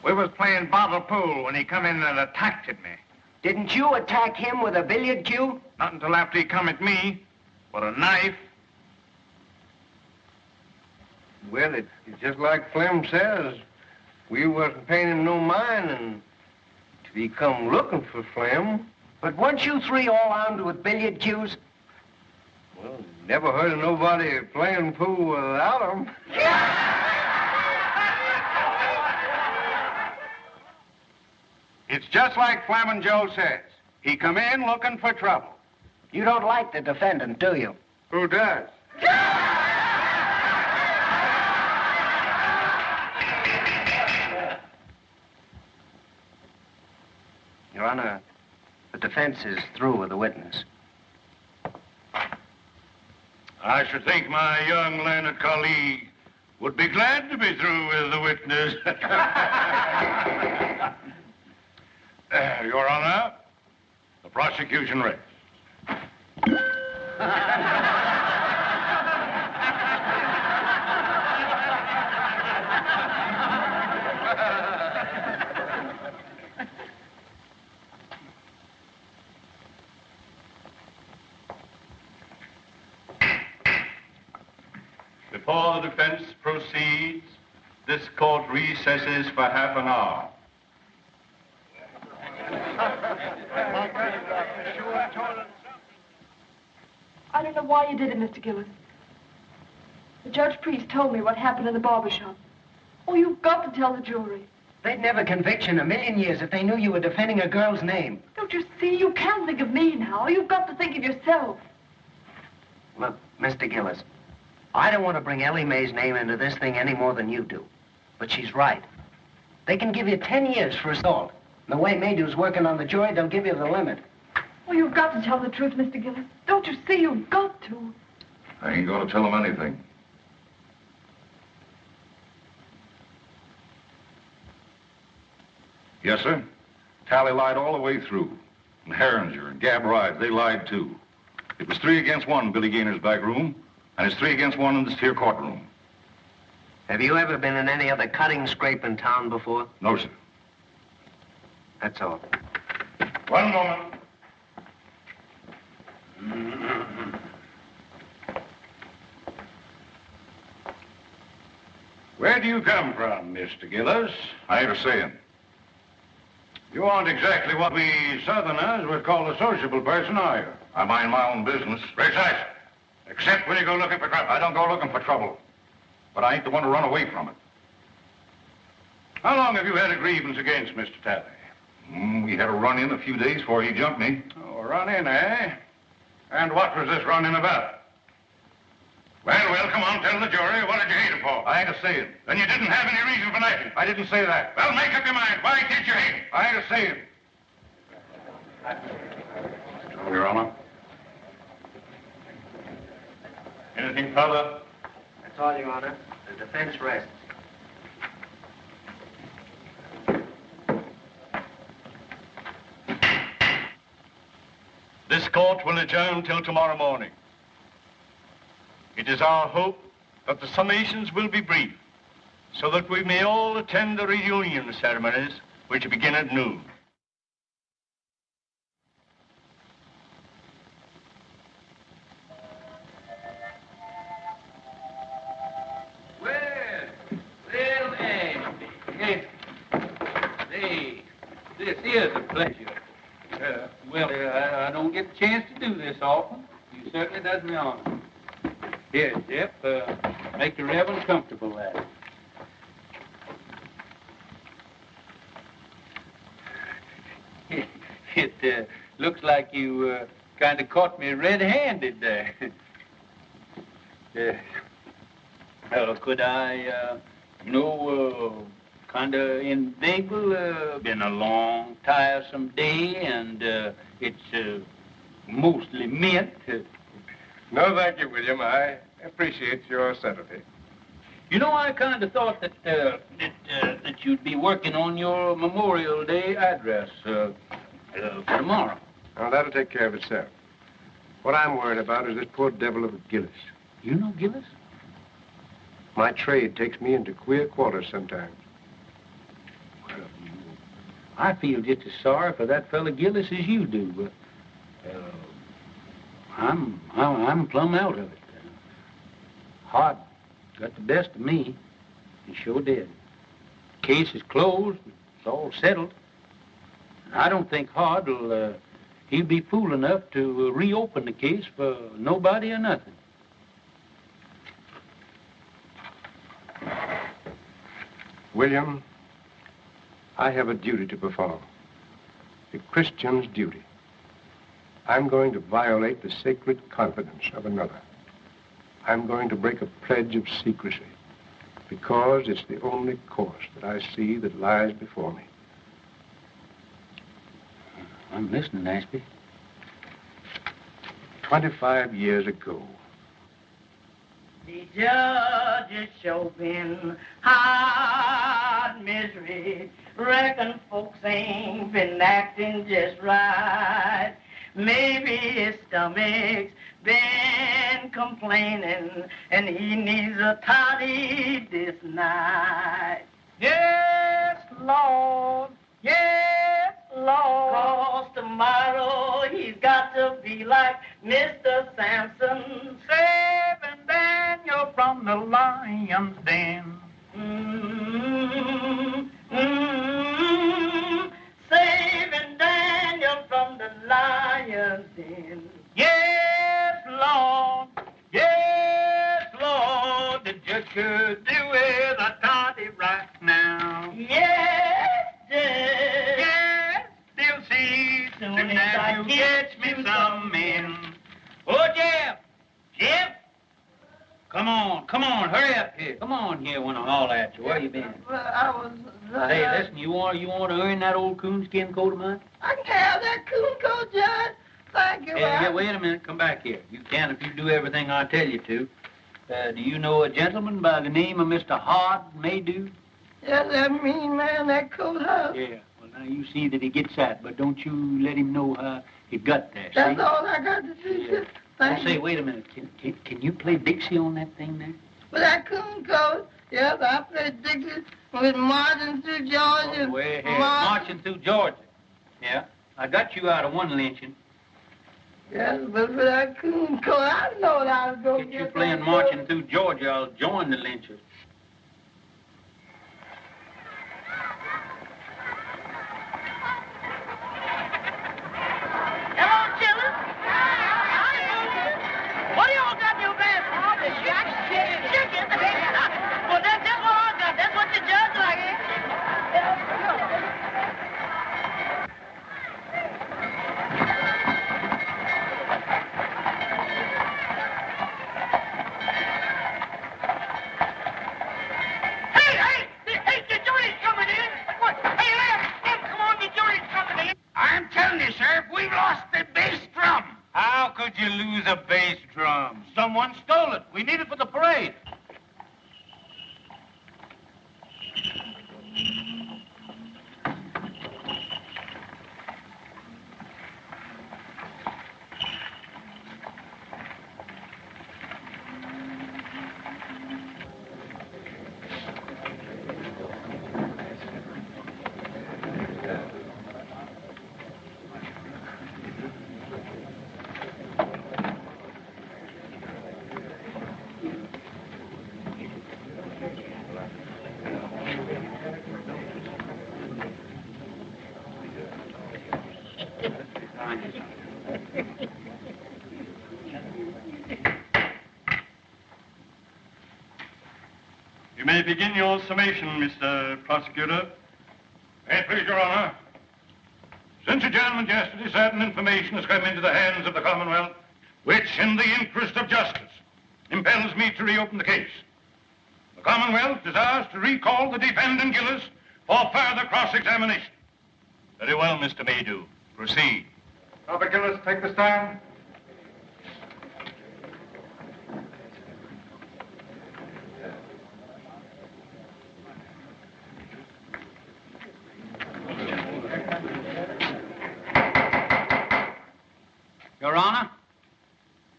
E: We was playing bottle pool when he come in and attacked me.
F: Didn't you attack him with a billiard cue?
E: Not until after he come at me with a knife.
J: Well, it's just like Flem says. We wasn't paying him no mind, and he come looking for Flem.
F: But weren't you three all armed with billiard cues?
J: Well, never heard of nobody playing pool without them.
E: It's just like Flamin' Joe says. He come in looking for trouble.
F: You don't like the defendant, do you?
J: Who does?
F: Your Honor, the defense is through with the witness.
B: I should think my young learned colleague would be glad to be through with the witness. Your Honor, the prosecution rests.
I: Before the defense proceeds, this court recesses for half an hour.
G: I don't know why you did it, Mr. Gillis. The Judge Priest told me what happened in the barber shop. Oh, you've got to tell the jury.
F: They'd never convict you in a million years if they knew you were defending a girl's name.
G: Don't you see? You can't think of me now. You've got to think of yourself.
F: Look, Mr. Gillis, I don't want to bring Ellie Mae's name into this thing any more than you do. But she's right. They can give you 10 years for assault. And the way Maydu's working on the jury, they'll give you the limit.
G: Oh, you've got to tell the truth, Mr. Gillis. Don't you see? You've got to.
B: I ain't gonna tell him anything. Yes, sir. Tally lied all the way through. And Herringer and Gab Rides, they lied too. It was 3 against 1 in Billy Gaynor's back room, and it's 3 against 1 in this here courtroom.
F: Have you ever been in any other cutting scrape in town before?
B: No, sir.
F: That's all.
B: One moment. Where do you come from, Mr. Gillis? I ain't a saying. You aren't exactly what we Southerners would call a sociable person, are you? I mind my own business. Precisely. Except when you go looking for trouble. I don't go looking for trouble. But I ain't the one to run away from it. How long have you had a grievance against Mr. Talley? We had a run-in a few days before he jumped me. Oh, a run-in, eh? And what was this run-in about? Well, come on, tell the jury. What did you hate him for? I ain't a saying. Then you didn't have any reason for knifing. I didn't say that. Well, make up your mind. Why did you hate him? I ain't a saying. Your Honor.
I: Anything further?
F: That's all, Your Honor. The defense rests.
I: This court will adjourn till tomorrow morning. It is our hope that the summations will be brief, so that we may all attend the reunion ceremonies, which begin at noon.
L: Well, Andy. Hey, this is a pleasure.
A: I don't get the chance to do this often. You certainly does me honor. Here, Jeff, make the Reverend comfortable there. It looks like you kind of caught me red-handed there. Could I, kind of inveigle? Been a long, tiresome day, and it's mostly mint.
J: No, thank you, William. I appreciate your subtlety.
A: You know, I kind of thought that you'd be working on your Memorial Day address for tomorrow.
J: Now, that'll take care of itself. What I'm worried about is this poor devil of a Gillis.
A: You know Gillis?
J: My trade takes me into queer quarters sometimes.
A: Well, I feel just as sorry for that fella Gillis as you do, but I'm plumb out of it. Hart got the best of me. He sure did. Case is closed. It's all settled. I don't think Hart will, he'll be fool enough to reopen the case for nobody or nothing.
J: William, I have a duty to perform. A Christian's duty. I'm going to violate the sacred confidence of another. I'm going to break a pledge of secrecy because it's the only course that I see that lies before me.
A: I'm listening, Ashby.
J: 25 years ago.
D: The judge is showing hard misery. Reckon folks ain't been acting just right. Maybe his stomach's been complaining and he needs a toddy this night. Yes, Lord. Yes, Lord. 'Cause tomorrow he's got to be like Mr. Samson, saving Daniel from the lion's den. Saving Daniel from the lion's den. Yes, Lord. Yes, Lord. The judge could do with a toddy right now. Yes, Judge. Yes, they'll see soon as you catch me some men. Oh, Jeff. Jeff. Come on, hurry up here. Come on here when I holler at you. Where you been?
C: Well, I was...
A: Hey, listen, you want to earn that old coonskin coat of mine?
C: I can have that coon coat, Judge. Thank you.
A: Yeah, wait a minute. Come back here. You can if you do everything I tell you to. Do you know a gentleman by the name of Mr. Hard Maydew?
C: Yes, that mean man, that coat house.
A: Yeah. Well, now you see that he gets that, but don't you let him know how he got there, see?
C: That's all I got to do,
A: Yeah.
C: Thank
A: Say,
C: you.
A: wait a minute. Can you play Dixie on that thing there?
C: With that coon coat, yes, I played Dixie with Marching Through Georgia.
A: Way ahead. Marching Through Georgia. Yeah. I got you out of one lynching.
C: Yes, but for that coon coat, I know what I was going to
A: Get you playing Marching Through Georgia, I'll join the lynchers.
D: Hello, children. What do y'all got in your basket? Oh, the chicken. Well, that's what I got. That's what the judge like, eh? Hey, the jury's coming in. What? Hey, Lem, come on, the jury's coming in.
B: I'm telling you, Sheriff, we've lost the bass drum.
A: How could you lose a bass drum? Someone stole it. We need it for the parade. Thank you.
I: You may begin your summation, Mr. Prosecutor.
B: May it please, Your Honor. Since adjournment yesterday, certain information has come into the hands of the Commonwealth, which, in the interest of justice, impels me to reopen the case. The Commonwealth desires to recall the defendant Gillis for further cross-examination.
I: Very well, Mr. Maydew. Proceed.
E: Robert Gillis, take the stand.
A: Your Honor,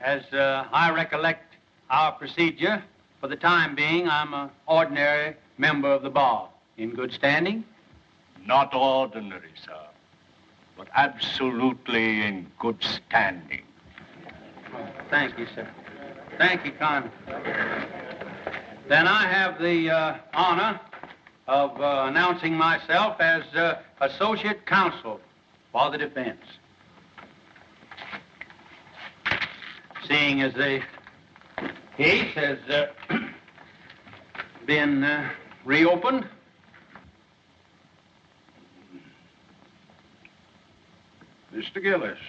A: as I recollect our procedure, for the time being, I'm an ordinary member of the bar. In good standing?
I: Not ordinary, sir, but absolutely in good standing.
A: Oh, thank you, sir. Thank you kindly. Then I have the honor of announcing myself as Associate Counsel for the defense. Seeing as the case has been reopened,
B: Mr. Gillis,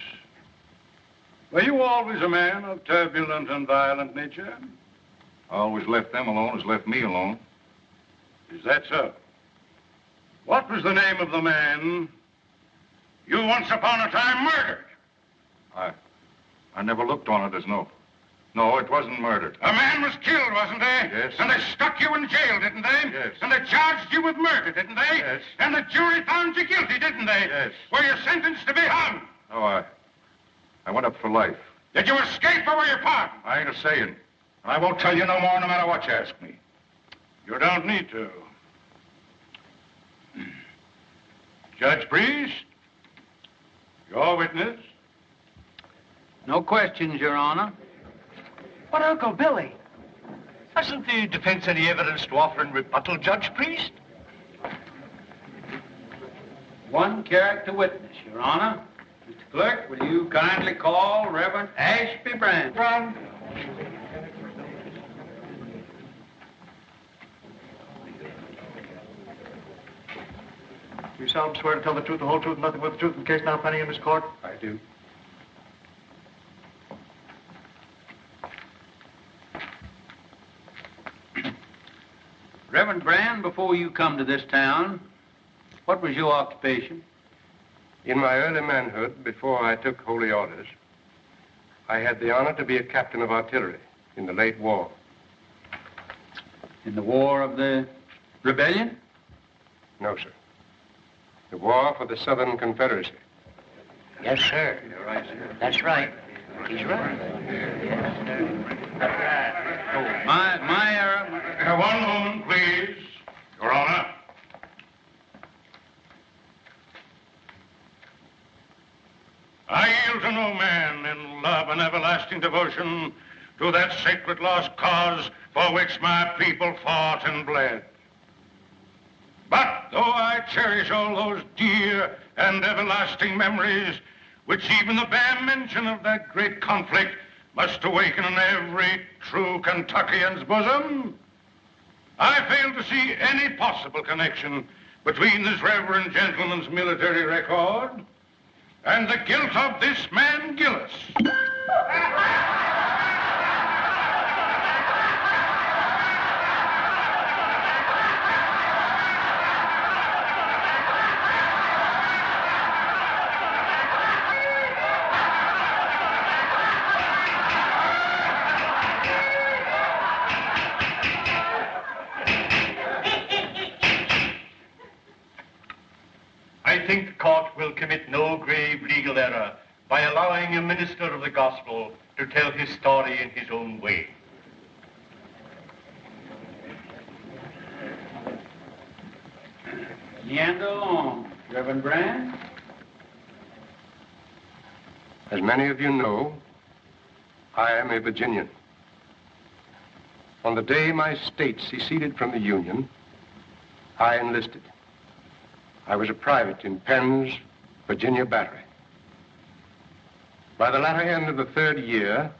B: were you always a man of turbulent and violent nature? Always left them alone as left me alone. Is that so? What was the name of the man you once upon a time murdered? I never looked on it as no. No, it wasn't murdered. A man was killed, wasn't he? Yes. And they stuck you in jail, didn't they? Yes. And they charged you with murder, didn't they? Yes. And the jury found you guilty, didn't they? Yes. Were you sentenced to be hung? No, I went up for life. Did you escape or were you pardoned? I ain't a-saying. And I won't tell you no more no matter what you ask me. You don't need to. Judge Priest, your witness.
A: no questions, Your Honor.
I: But, Uncle Billy, hasn't the defense any evidence to offer in rebuttal, Judge Priest?
A: One character witness, Your Honor. Mr. Clerk, will you kindly call Reverend Ashby Brand?
E: Run. You solemnly swear to tell the truth, the whole truth, and nothing but the truth in the case now pending in this court?
J: I do.
A: Reverend Brand, before you come to this town, what was your occupation?
J: In my early manhood, before I took holy orders, I had the honor to be a captain of artillery in the late war.
A: In the War of the Rebellion?
J: No, sir. The war for the Southern Confederacy.
F: Yes, sir.
A: You're right, sir.
F: That's right. He's right.
A: Oh, my error.
B: One moment, please, Your Honor. I yield to no man in love and everlasting devotion to that sacred lost cause for which my people fought and bled. But though I cherish all those dear and everlasting memories, which even the bare mention of that great conflict must awaken in every true Kentuckian's bosom, I fail to see any possible connection between this reverend gentleman's military record and the guilt of this man, Gillis.
I: I think the court will commit no grave legal error by allowing a minister of the gospel to tell his story in his own way.
A: Meander along, Reverend Brand.
J: As many of you know, I am a Virginian. On the day my state seceded from the Union, I enlisted. I was a private in Penn's Virginia Battery. By the latter end of the 3rd year,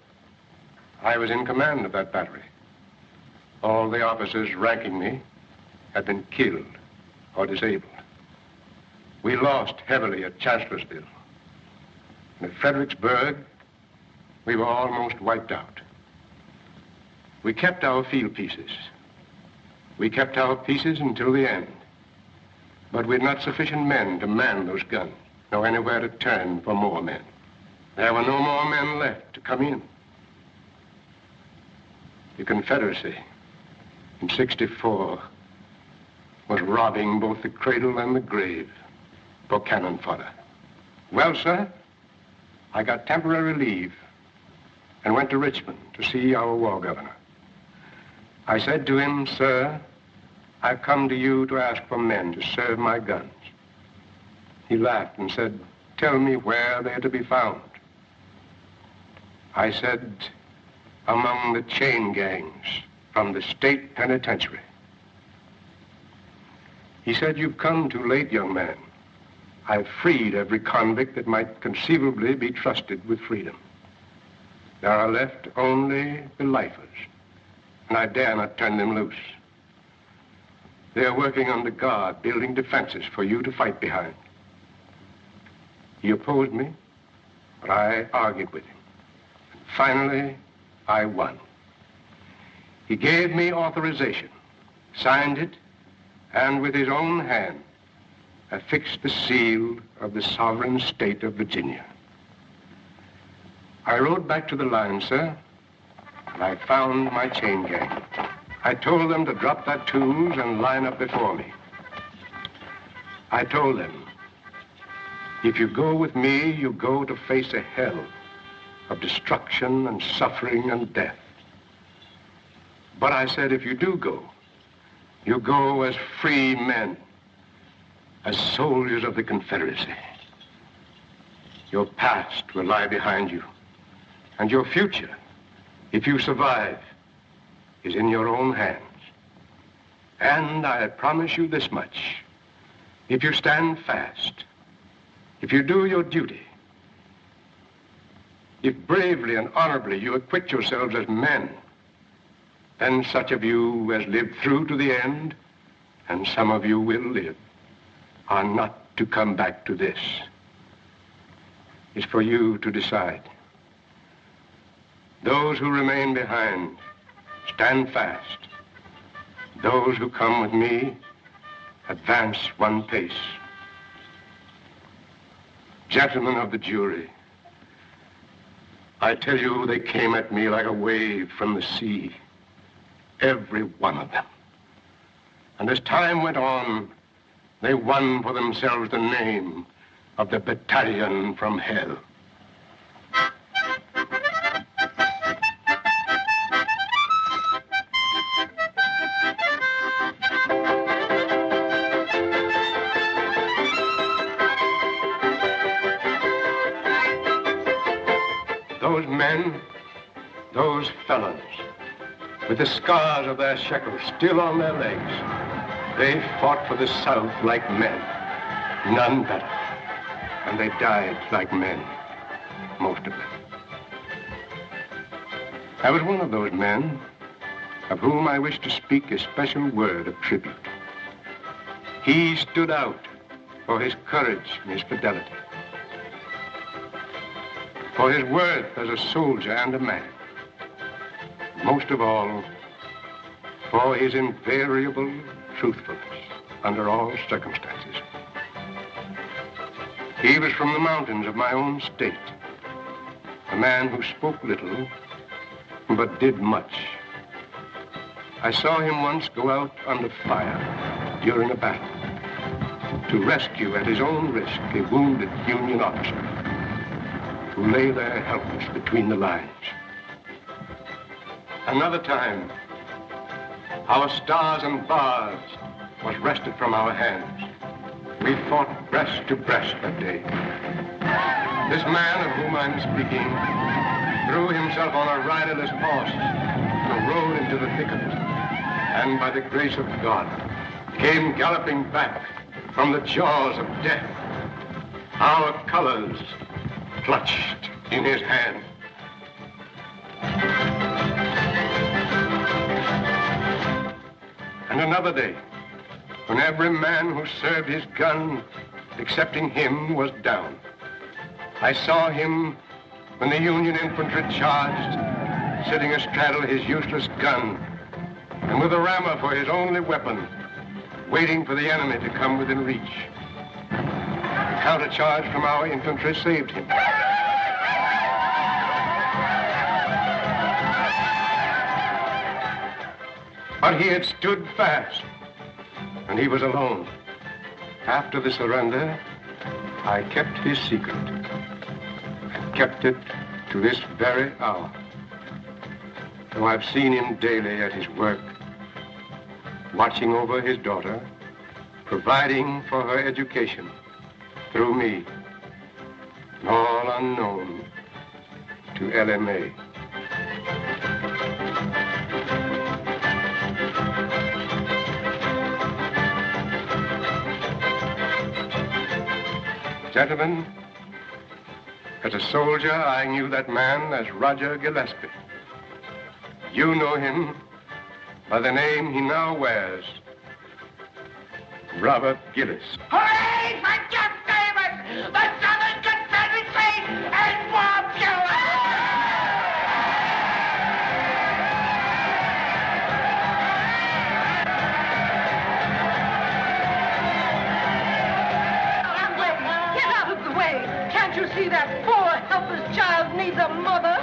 J: I was in command of that battery. All the officers ranking me had been killed or disabled. We lost heavily at Chancellorsville. And at Fredericksburg, we were almost wiped out. We kept our field pieces. We kept our pieces until the end. But we had not sufficient men to man those guns, nor anywhere to turn for more men. There were no more men left to come in. The Confederacy in '64 was robbing both the cradle and the grave for cannon fodder. Well, sir, I got temporary leave and went to Richmond to see our war governor. I said to him, "Sir, I've come to you to ask for men to serve my guns." He laughed and said, "Tell me where they're to be found." I said, "Among the chain gangs from the state penitentiary." He said, "You've come too late, young man. I've freed every convict that might conceivably be trusted with freedom. There are left only the lifers, and I dare not turn them loose. They're working under guard, building defenses for you to fight behind." He opposed me, but I argued with him. Finally, I won. He gave me authorization, signed it, and with his own hand, affixed the seal of the sovereign state of Virginia. I rode back to the line, sir, and I found my chain gang. I told them to drop their tools and line up before me. I told them, if you go with me, you go to face a hell of destruction and suffering and death. But I said, if you do go, you go as free men, as soldiers of the Confederacy. Your past will lie behind you, and your future, if you survive, is in your own hands. And I promise you this much: if you stand fast, if you do your duty, if bravely and honorably you acquit yourselves as men, then such of you as lived through to the end, and some of you will live, are not to come back to this. It's for you to decide. Those who remain behind, stand fast. Those who come with me, advance one pace. Gentlemen of the jury, I tell you, they came at me like a wave from the sea, every one of them. And as time went on, they won for themselves the name of the battalion from hell. Those men, those fellows, with the scars of their shekels still on their legs, they fought for the South like men, none better. And they died like men, most of them. I was one of those men of whom I wish to speak a special word of tribute. He stood out for his courage and his fidelity, for his worth as a soldier and a man. Most of all, for his invariable truthfulness under all circumstances. He was from the mountains of my own state, a man who spoke little, but did much. I saw him once go out under fire during a battle to rescue at his own risk a wounded Union officer who lay there helpless between the lines. Another time, our stars and bars was wrested from our hands. We fought breast to breast that day. This man of whom I'm speaking threw himself on a riderless horse and rode into the thick of it, and by the grace of God, came galloping back from the jaws of death. Our colors clutched in his hand. And another day, when every man who served his gun, excepting him, was down, I saw him when the Union infantry charged, sitting astraddle his useless gun, and with a rammer for his only weapon, waiting for the enemy to come within reach. The countercharge from our infantry saved him. But he had stood fast, and he was alone. After the surrender, I kept his secret, and kept it to this very hour. Though I've seen him daily at his work, watching over his daughter, providing for her education through me, all unknown to Ellie Mae. Gentlemen, as a soldier, I knew that man as Roger Gillespie. You know him by the name he now wears, Robert Gillis.
D: Hooray for Jeff Davis, the Southern Confederacy, and Bob Gillis!
H: Get out of the way! Can't you see that poor, helpless child needs a mother?